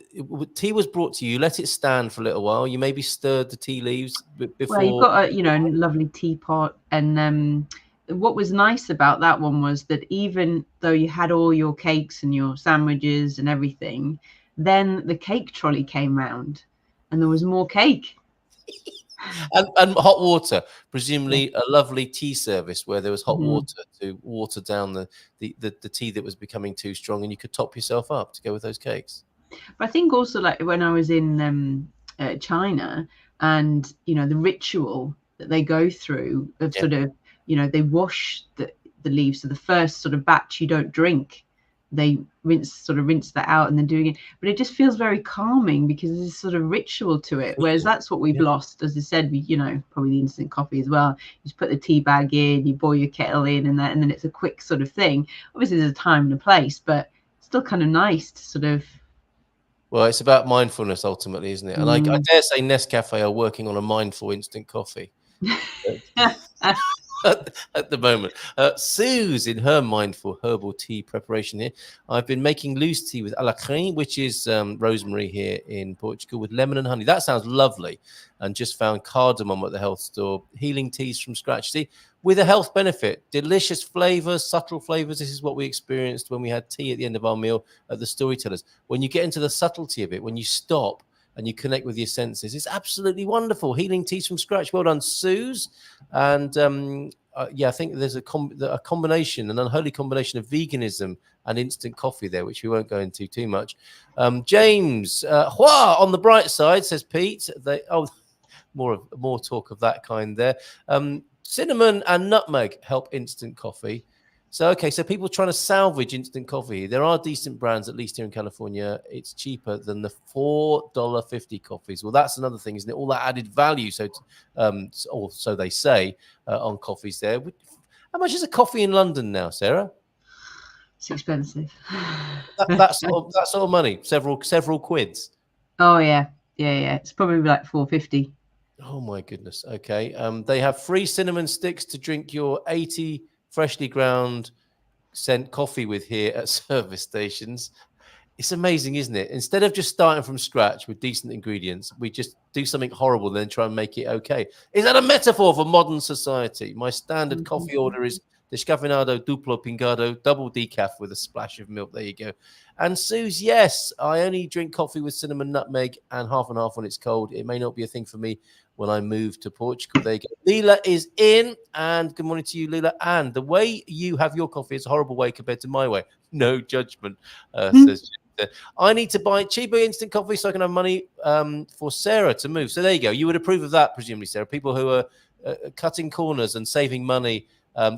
Tea was brought to you. You let it stand for a little while. You maybe stirred the tea leaves before. Well, you've got a lovely teapot, and what was nice about that one was that even though you had all your cakes and your sandwiches and everything, then the cake trolley came round, and there was more cake. And hot water, presumably a lovely tea service where there was hot water to water down the tea that was becoming too strong, and you could top yourself up to go with those cakes. But I think also, like when I was in China, and the ritual that they go through of sort of, they wash the leaves. So the first sort of batch you don't drink, they rinse that out and then doing it. But it just feels very calming because there's this sort of ritual to it. Whereas that's what we've lost, as I said, probably the instant coffee as well. You just put the tea bag in, you boil your kettle in, and then it's a quick sort of thing. Obviously there's a time and a place, but it's still kind of nice to sort of. Well, it's about mindfulness ultimately, isn't it? And I dare say Nescafe are working on a mindful instant coffee at the moment. Sue's in her mindful herbal tea preparation here. I've been making loose tea with à la crème, which is rosemary here in Portugal, with lemon and honey. That sounds lovely. And just found cardamom at the health store. Healing teas from scratch. See, with a health benefit, delicious flavors, subtle flavors. This is what we experienced when we had tea at the end of our meal at the Storytellers. When you get into the subtlety of it, when you stop and you connect with your senses, it's absolutely wonderful. Healing teas from scratch. Well done, Suze. And I think there's a combination, an unholy combination of veganism and instant coffee there, which we won't go into too much. James, on the bright side, says Pete. More talk of that kind there. Cinnamon and nutmeg help instant coffee. So people trying to salvage instant coffee. There are decent brands, at least here in California. It's cheaper than the $4.50 coffees. Well, that's another thing, isn't it? All that added value. So they say on coffees there. How much is a coffee in London now, Sarah? It's expensive. that sort of money, several quids. Oh yeah. It's probably like $4.50. Oh my goodness. Okay. They have free cinnamon sticks to drink your 80 freshly ground scent coffee with here at service stations. It's amazing, isn't it? Instead of just starting from scratch with decent ingredients, we just do something horrible and then try and make it okay. Is that a metaphor for modern society? My standard coffee order is descafeinado, duplo pingado, double decaf with a splash of milk. There you go. And Suze, yes, I only drink coffee with cinnamon, nutmeg, and half when it's cold. It may not be a thing for me when I move to Portugal. There you go. Leela is in, and good morning to you, Leela. And the way you have your coffee is a horrible way compared to my way. No judgment, says Jim. I need to buy cheaper instant coffee so I can have money for Sarah to move. So there you go. You would approve of that, presumably, Sarah. People who are cutting corners and saving money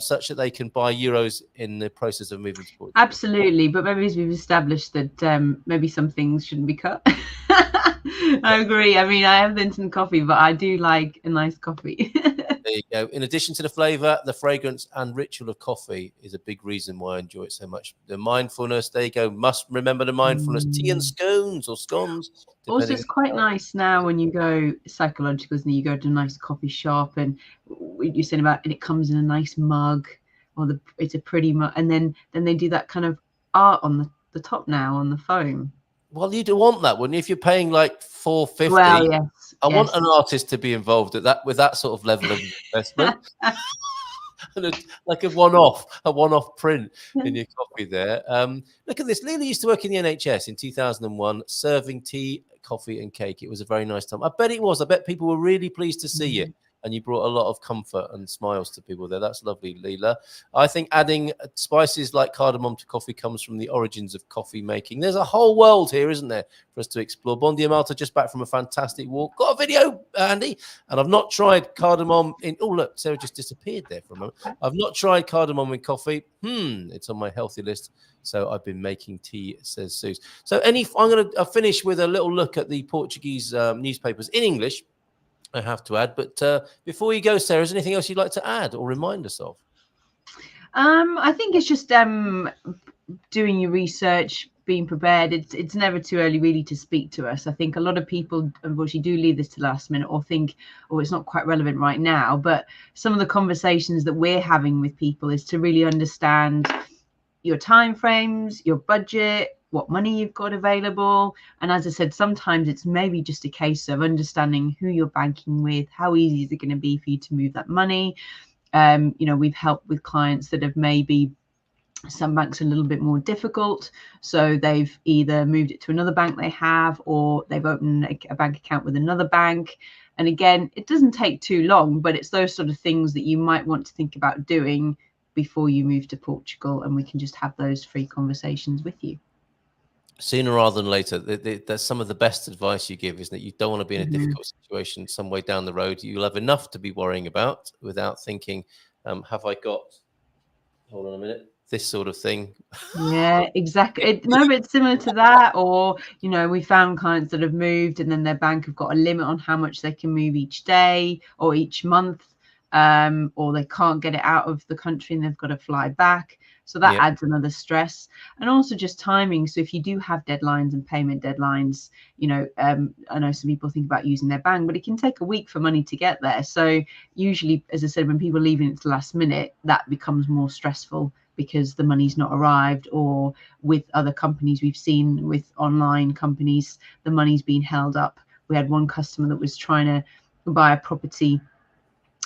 such that they can buy euros in the process of moving to Portugal. Absolutely, but maybe as we've established that maybe some things shouldn't be cut. I agree. I mean, I have the instant coffee, but I do like a nice coffee. There you go. In addition to the flavor, the fragrance and ritual of coffee is a big reason why I enjoy it so much. The mindfulness, there you go. Must remember the mindfulness. Tea and scones or scones. Also, it's quite nice now when you go psychological, isn't it? You go to a nice coffee shop and you're saying about, and it comes in a nice mug, or it's a pretty mug, and then they do that kind of art on the top now on the foam. Well, you'd want that, wouldn't you? If you're paying like $4.50, well, yes, I want an artist to be involved with that sort of level of investment. Like a one-off print in your coffee there. Look at this. Leela used to work in the NHS in 2001, serving tea, coffee, and cake. It was a very nice time. I bet it was. I bet people were really pleased to see you. And you brought a lot of comfort and smiles to people there. That's lovely, Leela. I think adding spices like cardamom to coffee comes from the origins of coffee making. There's a whole world here, isn't there, for us to explore. Bon dia, Malta, just back from a fantastic walk. Got a video, Andy. And I've not tried cardamom in... Oh, look, Sarah just disappeared there for a moment. I've not tried cardamom in coffee. It's on my healthy list. So I've been making tea, says Suze. So I'm going to finish with a little look at the Portuguese newspapers in English, I have to add. But before you go, Sarah, is there anything else you'd like to add or remind us of? I think it's just doing your research, being prepared. It's never too early really to speak to us. I think a lot of people unfortunately do leave this to last minute or think, oh, it's not quite relevant right now. But some of the conversations that we're having with people is to really understand your timeframes, your budget, what money you've got available. And as I said, sometimes it's maybe just a case of understanding who you're banking with, how easy is it going to be for you to move that money. We've helped with clients that have maybe some banks are a little bit more difficult, so they've either moved it to another bank they have, or they've opened a bank account with another bank. And again, it doesn't take too long, but it's those sort of things that you might want to think about doing before you move to Portugal, and we can just have those free conversations with you. Sooner rather than later. That's some of the best advice you give, isn't it? You don't want to be in a difficult situation some way down the road. You'll have enough to be worrying about without thinking, have I got, hold on a minute, this sort of thing. Yeah, exactly. It's similar to that. Or, we found clients that have moved and then their bank have got a limit on how much they can move each day or each month, or they can't get it out of the country and they've got to fly back. So that adds another stress, and also just timing. So if you do have deadlines and payment deadlines, I know some people think about using their bank, but it can take a week for money to get there. So usually, as I said, when people are leaving it to the last minute, that becomes more stressful because the money's not arrived. Or with other companies, we've seen with online companies, the money's been held up. We had one customer that was trying to buy a property,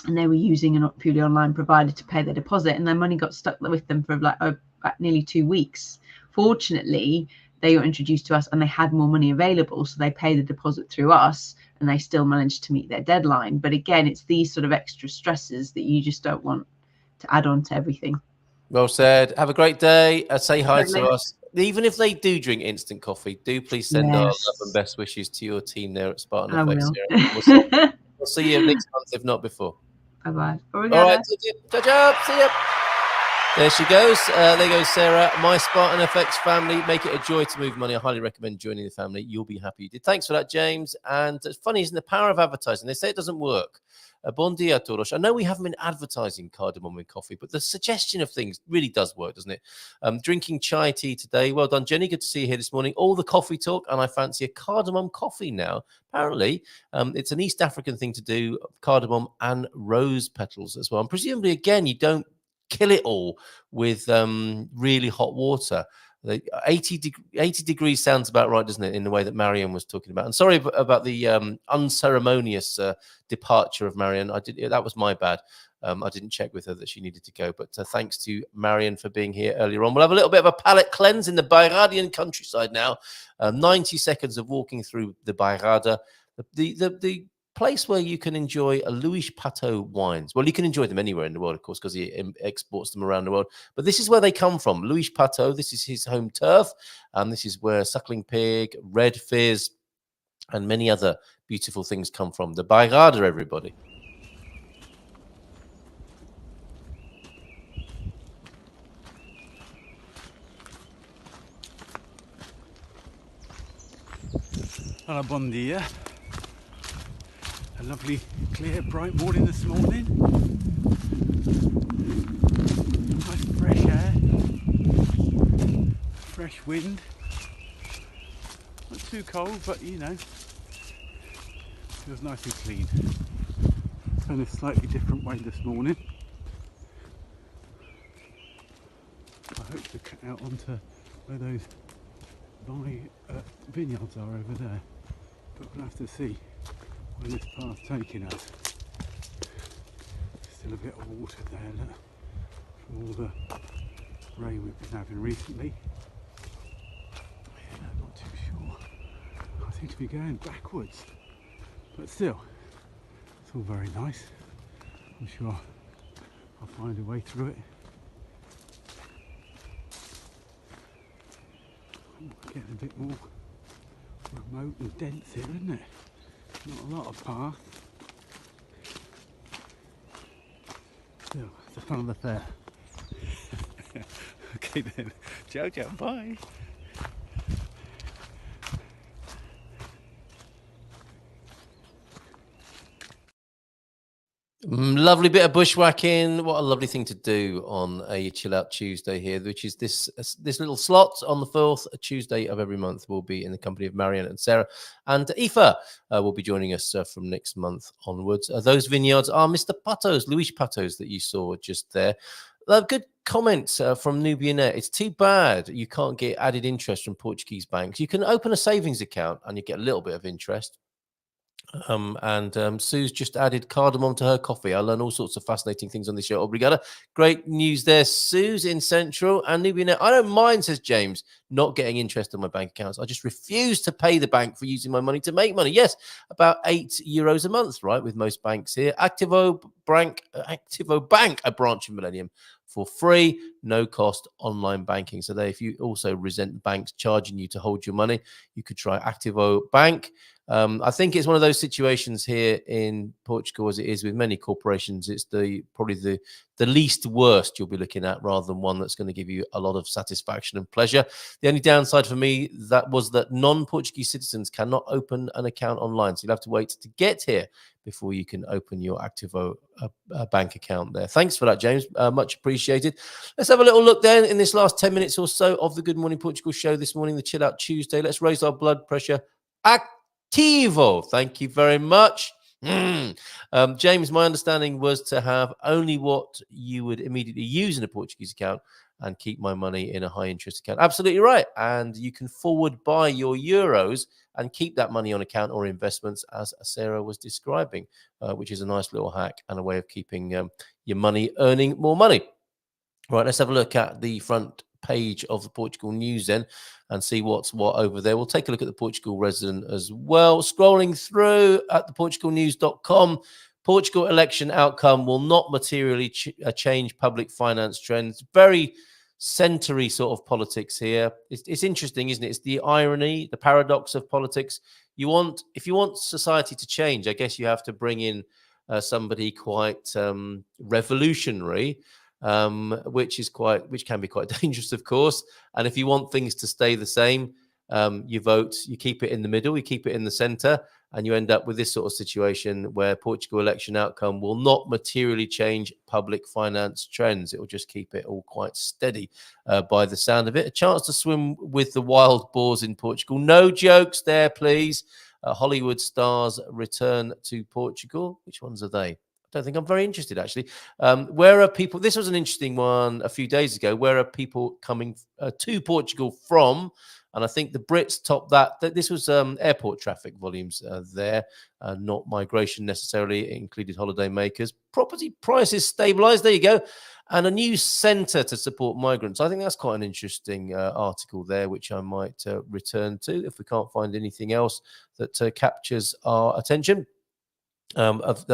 and they were using a purely online provider to pay their deposit, and their money got stuck with them for about nearly 2 weeks. Fortunately, they got introduced to us and they had more money available, so they paid the deposit through us and they still managed to meet their deadline. But again, it's these sort of extra stresses that you just don't want to add on to everything. Well said. Have a great day. Say hi to us. Even if they do drink instant coffee, do please send our love and best wishes to your team there at Spartan. I will. We'll see you next month, if not before. Bye-bye. All right. Ciao. See ya. There she goes. There goes Sarah. My Spartan FX family. Make it a joy to move money. I highly recommend joining the family. You'll be happy you did. Thanks for that, James. And it's funny, isn't the power of advertising? They say it doesn't work. Bon dia, Todos. I know we haven't been advertising cardamom with coffee, but the suggestion of things really does work, doesn't it? Drinking chai tea today. Well done, Jenny. Good to see you here this morning. All the coffee talk, and I fancy a cardamom coffee now. Apparently, it's an East African thing to do, cardamom and rose petals as well. And presumably, again, you don't kill it all with really hot water. 80 degrees sounds about right, doesn't it, in the way that Marion was talking about. And sorry about the unceremonious departure of Marion. That was my bad. I didn't check with her that she needed to go. But thanks to Marion for being here earlier on. We'll have a little bit of a palate cleanse in the Bairradian countryside now. 90 seconds of walking through the Bairrada. The place where you can enjoy a Luis Pato wines. Well, you can enjoy them anywhere in the world, of course, because he exports them around the world. But this is where they come from. Luis Pato, this is his home turf. And this is where Suckling Pig, Red Fizz, and many other beautiful things come from. The Bairrada, everybody. Hola, bon dia. A lovely, clear, bright morning this morning. Nice fresh air, fresh wind. Not too cold, but feels nice and clean. Going a slightly different way this morning. I hope to cut out onto where those vineyards are over there, but we'll have to see where this path's taking us. Still a bit of water there, look, from all the rain we've been having recently. Yeah, I'm not too sure. I seem to be going backwards, but still, it's all very nice. I'm sure I'll find a way through it. Getting a bit more remote and dense here, isn't it? Not a lot of path. Still, it's a fun affair. Okay then, ciao, bye. Lovely bit of bushwhacking. What a lovely thing to do on a chill out Tuesday here, which is this little slot on the 4th Tuesday of every month. We'll be in the company of Marion and Sarah, and Aoife will be joining us from next month onwards. Those vineyards are Mr. Patos, Luis Patos, that you saw just there. Good comments from Nubianet. It's too bad you can't get added interest from Portuguese banks. You can open a savings account and you get a little bit of interest. Sue's just added cardamom to her coffee. I learn all sorts of fascinating things on this show. Obrigada. Great news there. Sue's in Central and Nubianet. I don't mind, says James, not getting interest on my bank accounts. I just refuse to pay the bank for using my money to make money. Yes, about €8 a month, right, with most banks here. Activo Bank, a branch in Millennium, for free, no cost online banking. So if you also resent banks charging you to hold your money, you could try Activo Bank. I think it's one of those situations here in Portugal, as it is with many corporations. It's probably the least worst you'll be looking at, rather than one that's going to give you a lot of satisfaction and pleasure. The only downside for me was that non-Portuguese citizens cannot open an account online, so you'll have to wait to get here before you can open your Activo bank account there. Thanks for that, James. Much appreciated. Let's have a little look then in this last 10 minutes or so of the Good Morning Portugal show this morning, the Chill Out Tuesday. Let's raise our blood pressure. Activo. Thank you very much. James, my understanding was to have only what you would immediately use in a Portuguese account and keep my money in a high interest account. Absolutely right. And you can forward buy your euros and keep that money on account or investments, as Sarah was describing, which is a nice little hack and a way of keeping your money earning more money. Right, let's have a look at the front page of the Portugal News then and see what's what over there. We'll take a look at the Portugal Resident as well. Scrolling through at the portugalnews.com, Portugal election outcome will not materially change public finance trends. Very century sort of politics here. It's interesting, isn't it? It's the irony, the paradox of politics. If you want society to change, I guess you have to bring in somebody quite revolutionary, which can be quite dangerous, of course. And if you want things to stay the same, you vote, you keep it in the middle, you keep it in the center, and you end up with this sort of situation where Portugal election outcome will not materially change public finance trends. It will just keep it all quite steady by the sound of it. A chance to swim with the wild boars in Portugal. No jokes there, please. Hollywood stars return to Portugal. Which ones are they? I don't think I'm very interested, actually. Where are people? This was an interesting one a few days ago. Where are people coming to Portugal from? And I think the Brits topped that. This was airport traffic volumes there, not migration necessarily. It included holiday makers. Property prices stabilised. There you go. And a new centre to support migrants. I think that's quite an interesting article there, which I might return to if we can't find anything else that captures our attention of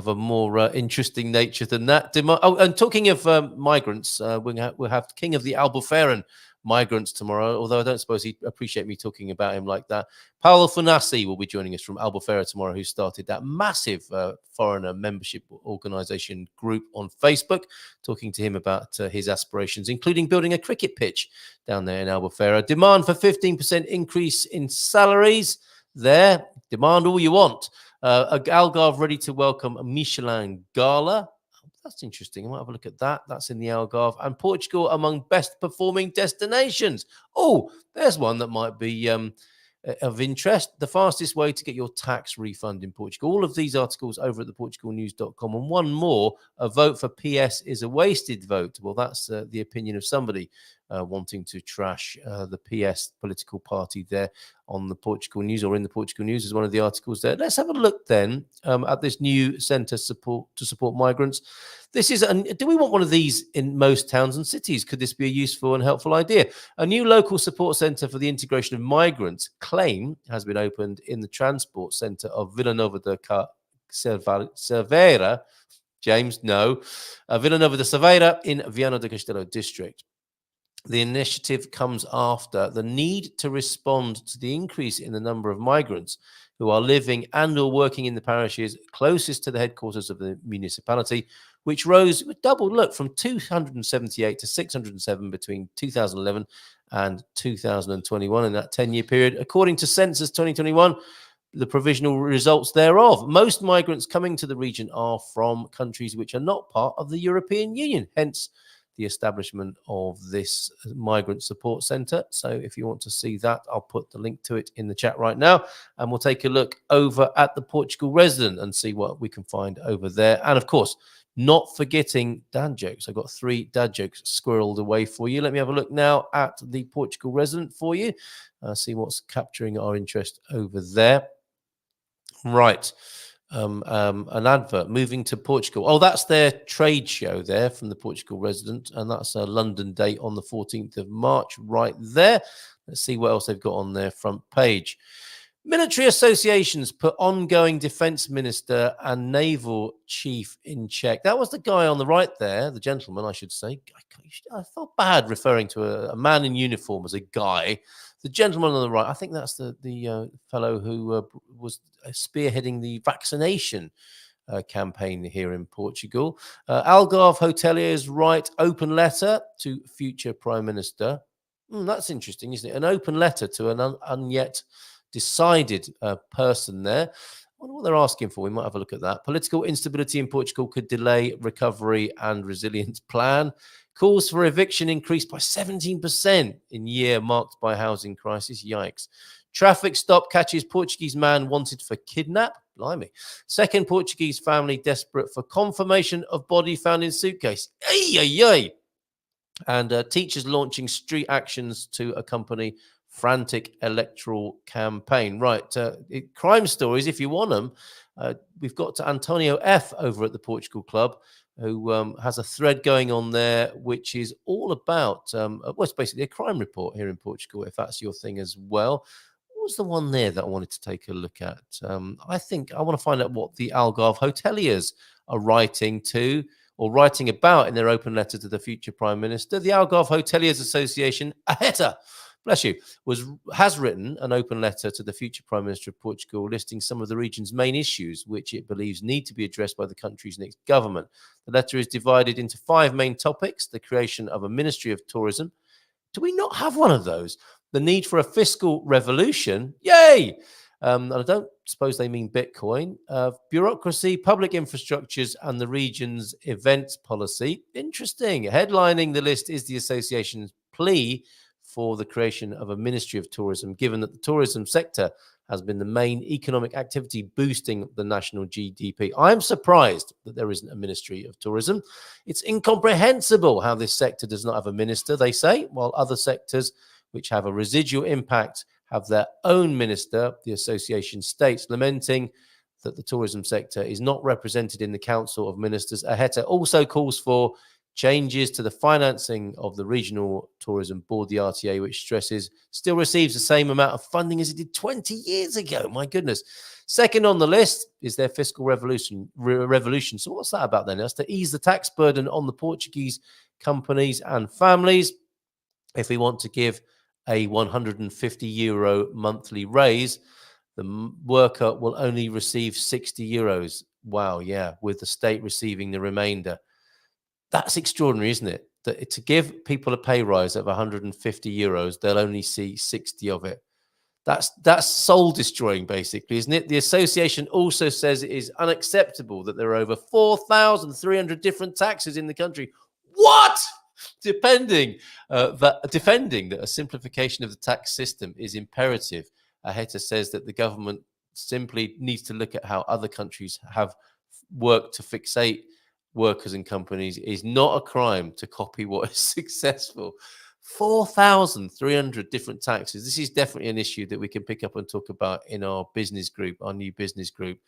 a more interesting nature than that. And talking of migrants, we'll have King of the Albuferan migrants tomorrow, although I don't suppose he'd appreciate me talking about him like that. Paulo Funassi will be joining us from Albufeira tomorrow, who started that massive foreigner membership organization group on Facebook, talking to him about his aspirations, including building a cricket pitch down there in Albufeira. Demand for 15% increase in salaries there. Demand all you want. Algarve ready to welcome a Michelin Gala. That's interesting. I might have a look at that. That's in the Algarve. And Portugal among best performing destinations. Oh, there's one that might be of interest. The fastest way to get your tax refund in Portugal. All of these articles over at theportugalnews.com. And one more, a vote for PS is a wasted vote. Well, that's the opinion of somebody wanting to trash the PS political party there on the Portugal News, or in the Portugal News is one of the articles there. Let's have a look then at this new centre to support migrants. This is, do we want one of these in most towns and cities? Could this be a useful and helpful idea? A new local support centre for the integration of migrants, Claim, has been opened in the transport centre of Vila Nova de Cerveira. James, no. Vila Nova de Cerveira in Viana do Castelo district. The initiative comes after the need to respond to the increase in the number of migrants who are living and or working in the parishes closest to the headquarters of the municipality, which rose, doubled, look, from 278 to 607 between 2011 and 2021 in that 10-year period. According to Census 2021, the provisional results thereof. Most migrants coming to the region are from countries which are not part of the European Union, hence the establishment of this migrant support centre. So if you want to see that, I'll put the link to it in the chat right now, and we'll take a look over at the Portugal resident and see what we can find over there. And of course, not forgetting dad jokes. I've got 3 dad jokes squirreled away for you. Let me have a look now at the Portugal resident for you, see what's capturing our interest over there. Right. An advert moving to Portugal. Oh, that's their trade show there from the Portugal resident, and that's a London date on the 14th of March right there. Let's see what else they've got on their front page. Military associations put ongoing defense minister and naval chief in check. That was the guy on the right there, the gentleman, I should say. I felt bad referring to a man in uniform as a guy. The gentleman on the right, I think that's the fellow who was spearheading the vaccination campaign here in Portugal. Algarve hoteliers write open letter to future Prime Minister. That's interesting, isn't it? An open letter to an unyet decided person there. I wonder what they're asking for. We might have a look at that. Political instability in Portugal could delay recovery and resilience plan. Calls for eviction increased by 17% in year marked by housing crisis. Yikes. Traffic stop catches Portuguese man wanted for kidnap. Blimey. Second Portuguese family desperate for confirmation of body found in suitcase. Ay, ay, ay. And teachers launching street actions to accompany frantic electoral campaign. Right. Crime stories, if you want them. We've got to Antonio F. over at the Portugal Club, who has a thread going on there, which is all about, well, it's basically a crime report here in Portugal, if that's your thing as well. What was the one there that I wanted to take a look at? I think I want to find out what the Algarve hoteliers are writing to or writing about in their open letter to the future Prime Minister. The Algarve Hoteliers Association, AHETA, bless you, has written an open letter to the future Prime Minister of Portugal listing some of the region's main issues which it believes need to be addressed by the country's next government. The letter is divided into 5 main topics: the creation of a Ministry of Tourism. Do we not have one of those? The need for a fiscal revolution. Yay! And I don't suppose they mean Bitcoin. Bureaucracy, public infrastructures, and the region's events policy. Interesting. Headlining the list is the association's plea for the creation of a Ministry of Tourism, given that the tourism sector has been the main economic activity boosting the national GDP. I'm surprised that there isn't a Ministry of Tourism. It's incomprehensible how this sector does not have a minister, they say, while other sectors which have a residual impact have their own minister, the association states, lamenting that the tourism sector is not represented in the Council of Ministers. AHETA also calls for changes to the financing of the Regional Tourism Board, the RTA, which stresses still receives the same amount of funding as it did 20 years ago. My goodness. Second on the list is their fiscal revolution. So what's that about then? That's to ease the tax burden on the Portuguese companies and families. If we want to give a €150 monthly raise, the worker will only receive €60. Wow, yeah, with the state receiving the remainder. That's extraordinary, isn't it? That to give people a pay rise of €150, they'll only see 60 of it. That's soul destroying, basically, isn't it? The association also says it is unacceptable that there are over 4,300 different taxes in the country. What? Defending that a simplification of the tax system is imperative. AHETA says that the government simply needs to look at how other countries have worked to fixate workers and companies. It is not a crime to copy what is successful. 4,300 different taxes. This is definitely an issue that we can pick up and talk about in our business group, our new business group.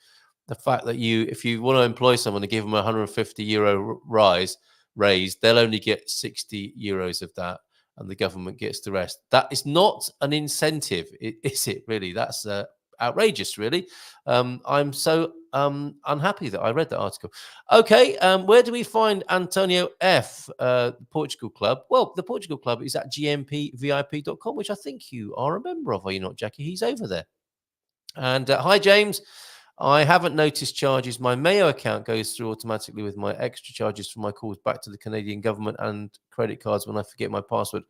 The fact that if you want to employ someone and give them a €150 raise, they'll only get €60 of that, and the government gets the rest. That is not an incentive, is it really? That's outrageous, really. I'm so unhappy that I read that article. Okay, where do we find Antonio F, Portugal Club? Well, the Portugal Club is at gmpvip.com, which I think you are a member of, are you not, Jackie? He's over there. And hi, James. I haven't noticed charges. My Mayo account goes through automatically with my extra charges for my calls back to the Canadian government and credit cards when I forget my password.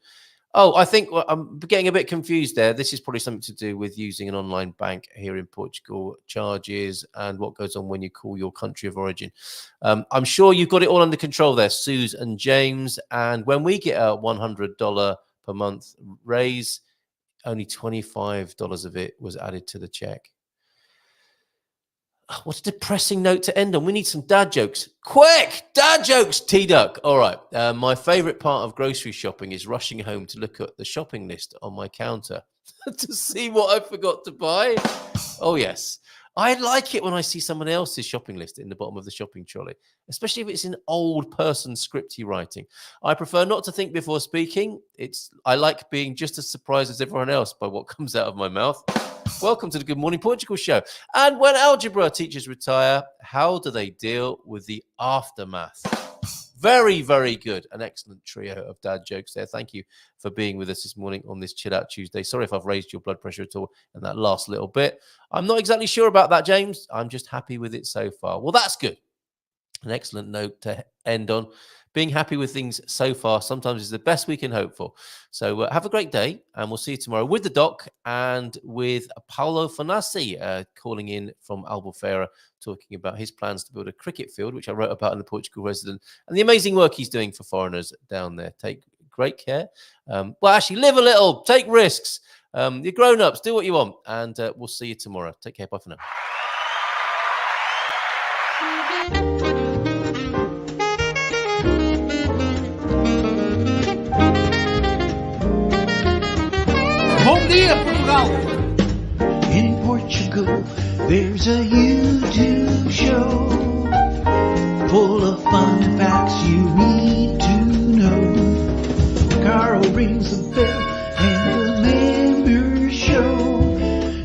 Oh, I think I'm getting a bit confused there. This is probably something to do with using an online bank here in Portugal, charges and what goes on when you call your country of origin. I'm sure you've got it all under control there, Suze and James. And when we get a $100 per month raise, only $25 of it was added to the check. What a depressing note to end on. We need some dad jokes. Quick! Dad jokes, T-Duck. All right. My favourite part of grocery shopping is rushing home to look at the shopping list on my counter to see what I forgot to buy. Oh, yes. I like it when I see someone else's shopping list in the bottom of the shopping trolley, especially if it's in old person scripty writing. I prefer not to think before speaking. I like being just as surprised as everyone else by what comes out of my mouth. Welcome to the Good Morning Portugal show. And when algebra teachers retire, how do they deal with the aftermath? Very, very good. An excellent trio of dad jokes there. Thank you for being with us this morning on this Chill Out Tuesday. Sorry if I've raised your blood pressure at all in that last little bit. I'm not exactly sure about that, James. I'm just happy with it so far. Well, that's good. An excellent note to end on. Being happy with things so far sometimes is the best we can hope for. So have a great day, and we'll see you tomorrow with the doc and with Paulo Fanassi calling in from Albufeira, talking about his plans to build a cricket field, which I wrote about in the Portugal Resident, and the amazing work he's doing for foreigners down there. Take great care. Well, actually, live a little, take risks. You're grown-ups, do what you want, and we'll see you tomorrow. Take care. Bye for now. Bom dia, Portugal! In Portugal, there's a YouTube show full of fun facts you need to know. Carl rings the bell and the members show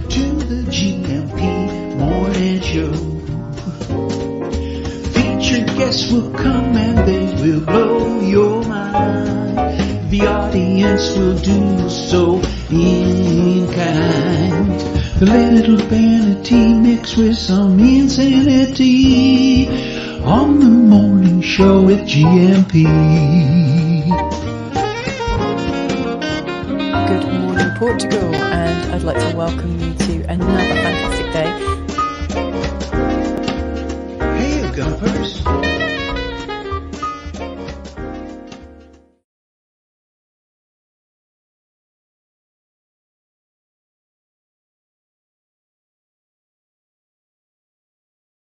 to the GMP morning show. Featured guests will come and they will blow your mind. The audience will do so in kind. The little vanity mixed with some insanity on the morning show with GMP. Good morning, Portugal, and I'd like to welcome you to another fantastic day